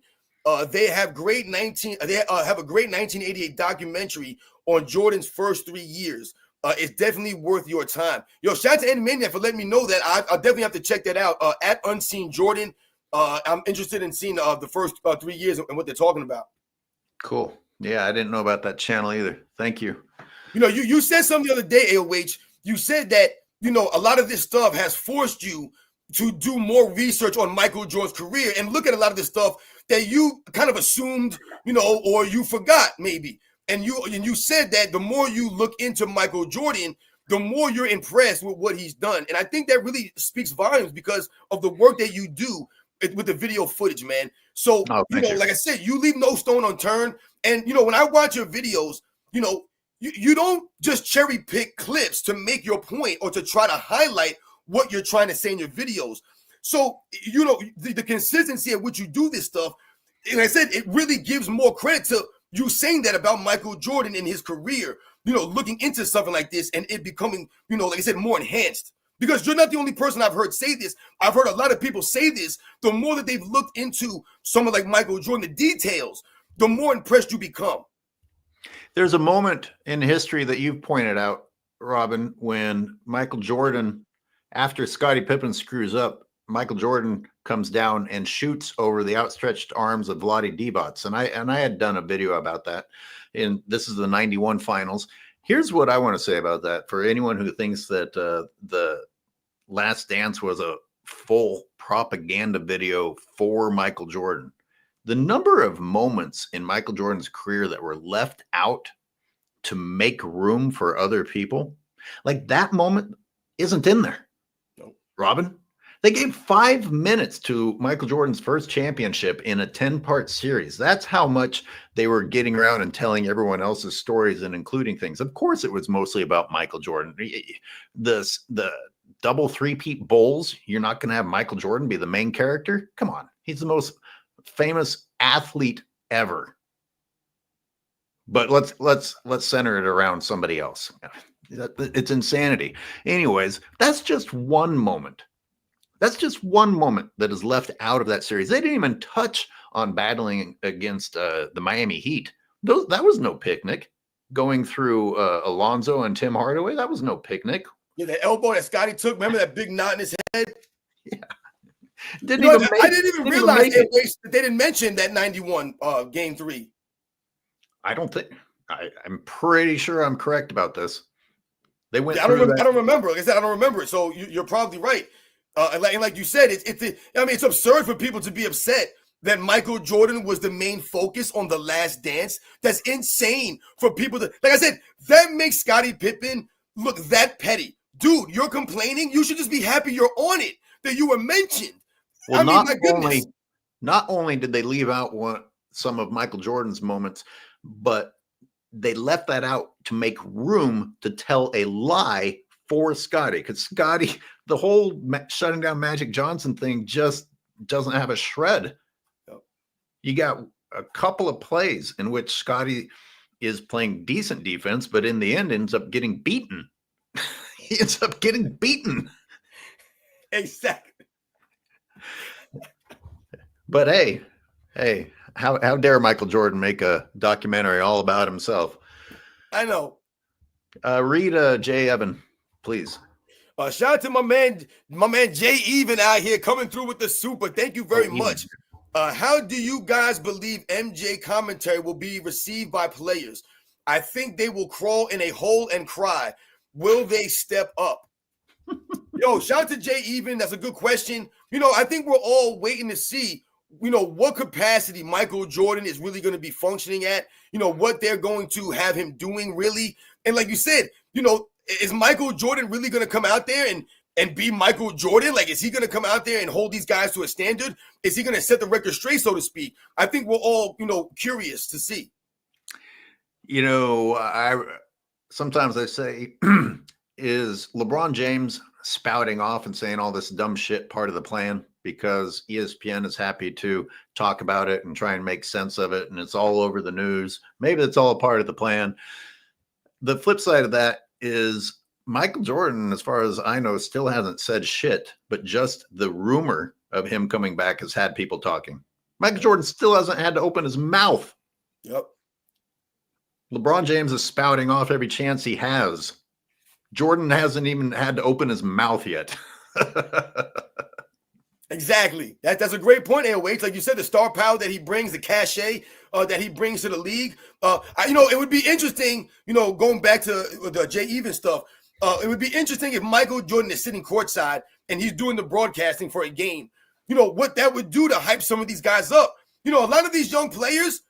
They have a great 1988 documentary on Jordan's first 3 years. It's definitely worth your time. Shout out to Animaniac for letting me know that. I'll definitely have to check that out. @UnseenJordan. I'm interested in seeing the first 3 years and what they're talking about. Cool. Yeah, I didn't know about that channel either. Thank you. You said something the other day, AOH. You said that, a lot of this stuff has forced you to do more research on Michael Jordan's career and look at a lot of this stuff that you kind of assumed, or you forgot maybe. And you said that the more you look into Michael Jordan, the more you're impressed with what he's done. And I think that really speaks volumes because of the work that you do with the video footage, man. So, like I said, you leave no stone unturned. And, when I watch your videos, you don't just cherry pick clips to make your point or to try to highlight what you're trying to say in your videos. So, the consistency at which you do this stuff, and I said, it really gives more credit to you saying that about Michael Jordan in his career, looking into something like this and it becoming, like I said, more enhanced. Because you're not the only person I've heard say this. I've heard a lot of people say this. The more that they've looked into someone like Michael Jordan, the details, the more impressed you become. There's a moment in history that you've pointed out, Robin, when Michael Jordan, after Scottie Pippen screws up, Michael Jordan comes down and shoots over the outstretched arms of Vlade Divac. And I had done a video about that. And this is the 91 finals. Here's what I want to say about that for anyone who thinks that the Last Dance was a full propaganda video for Michael Jordan. The number of moments in Michael Jordan's career that were left out to make room for other people, like that moment isn't in there. Nope. Robin, They gave 5 minutes to Michael Jordan's first championship in a 10-part series. That's how much they were getting around and telling everyone else's stories and including things. Of course, it was mostly about Michael Jordan. The double three-peat bowls, you're not going to have Michael Jordan be the main character? Come on. He's the most famous athlete ever. But let's center it around somebody else. It's insanity. Anyways, that's just one moment. That's just one moment that is left out of that series. They didn't even touch on battling against the Miami Heat. That was no picnic. Going through Alonzo and Tim Hardaway, that was no picnic. Yeah, the elbow that Scotty took. Remember that big knot in his head? Yeah. I didn't even realize that they didn't mention that 91 game 3. I don't think. I'm pretty sure I'm correct about this. They went. I don't remember. Like I said, I don't remember it. So you're probably right. And like you said, it's absurd for people to be upset that Michael Jordan was the main focus on The Last Dance. That's insane for people to, like I said, that makes Scottie Pippen look that petty. Dude, you're complaining. You should just be happy you're on it, that you were mentioned. Well, not only did they leave out some of Michael Jordan's moments, but they left that out to make room to tell a lie for Scotty, because Scotty, the whole shutting down Magic Johnson thing just doesn't have a shred. You got a couple of plays in which Scotty is playing decent defense, but in the end ends up getting beaten. He ends up getting beaten. Exactly. But hey, how dare Michael Jordan make a documentary all about himself? I know. Read Jay Evan, please. Shout out to my man Jay Even out here coming through with the super. Thank you very much. How do you guys believe MJ commentary will be received by players? I think they will crawl in a hole and cry. Will they step up? Yo, shout out to Jay Even. That's a good question. I think we're all waiting to see, what capacity Michael Jordan is really going to be functioning at, what they're going to have him doing really. And like you said, is Michael Jordan really going to come out there and be Michael Jordan? Like, is he going to come out there and hold these guys to a standard? Is he going to set the record straight, so to speak? I think we're all, curious to see. Sometimes I say, is LeBron James spouting off and saying all this dumb shit part of the plan because ESPN is happy to talk about it and try and make sense of it, and it's all over the news? Maybe it's all a part of the plan. The flip side of that is Michael Jordan, as far as I know, still hasn't said shit, but just the rumor of him coming back has had people talking. Michael Jordan still hasn't had to open his mouth. Yep. LeBron James is spouting off every chance he has. Jordan hasn't even had to open his mouth yet. Exactly. That's a great point, Airways. Like you said, the star power that he brings, the cachet that he brings to the league. It would be interesting, going back to the Jay Even stuff. It would be interesting if Michael Jordan is sitting courtside and he's doing the broadcasting for a game. What that would do to hype some of these guys up. A lot of these young players,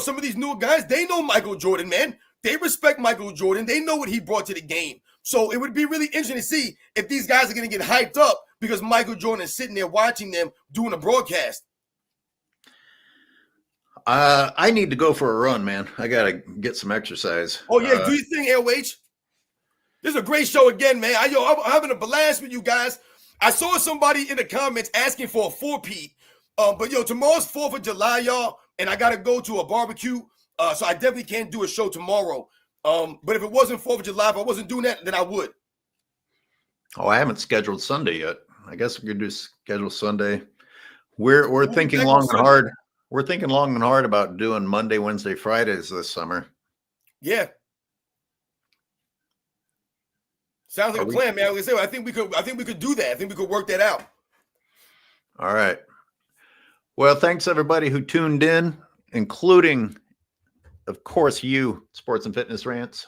some of these new guys, they know Michael Jordan, man. They respect Michael Jordan. They know what he brought to the game. So it would be really interesting to see if these guys are going to get hyped up because Michael Jordan is sitting there watching them doing a broadcast. I need to go for a run, man. I got to get some exercise. Oh, yeah. Do you think, LH? This is a great show again, man. I'm having a blast with you guys. I saw somebody in the comments asking for a 4-peat. But, tomorrow's 4th of July, y'all, and I got to go to a barbecue. So I definitely can't do a show tomorrow. But if it wasn't 4th of July, if I wasn't doing that, then I would. Oh, I haven't scheduled Sunday yet. I guess we could do schedule Sunday. We're thinking long and hard. We're thinking long and hard about doing Monday, Wednesday, Fridays this summer. Yeah. Sounds like a plan, man. Like I said, I think we could do that. I think we could work that out. All right. Well, thanks everybody who tuned in, including, of course, you, Sports and Fitness Rants,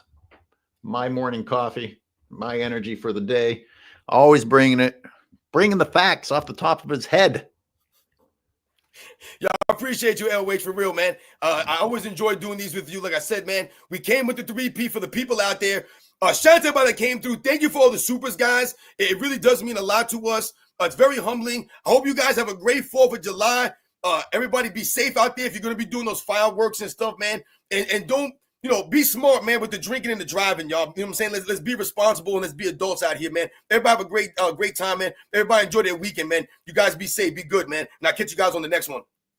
my morning coffee, my energy for the day, always bringing the facts off the top of his head. Yeah, I appreciate you, LH, for real, man. I always enjoy doing these with you. Like I said, man, we came with the 3P for the people out there. Shout out to everybody that came through. Thank you for all the supers, guys. It really does mean a lot to us. It's very humbling. I hope you guys have a great 4th of July. Everybody be safe out there if you're going to be doing those fireworks and stuff, man. And don't, be smart, man, with the drinking and the driving, y'all. You know what I'm saying? Let's be responsible and let's be adults out here, man. Everybody have a great time, man. Everybody enjoy their weekend, man. You guys be safe, be good, man. And I'll catch you guys on the next one.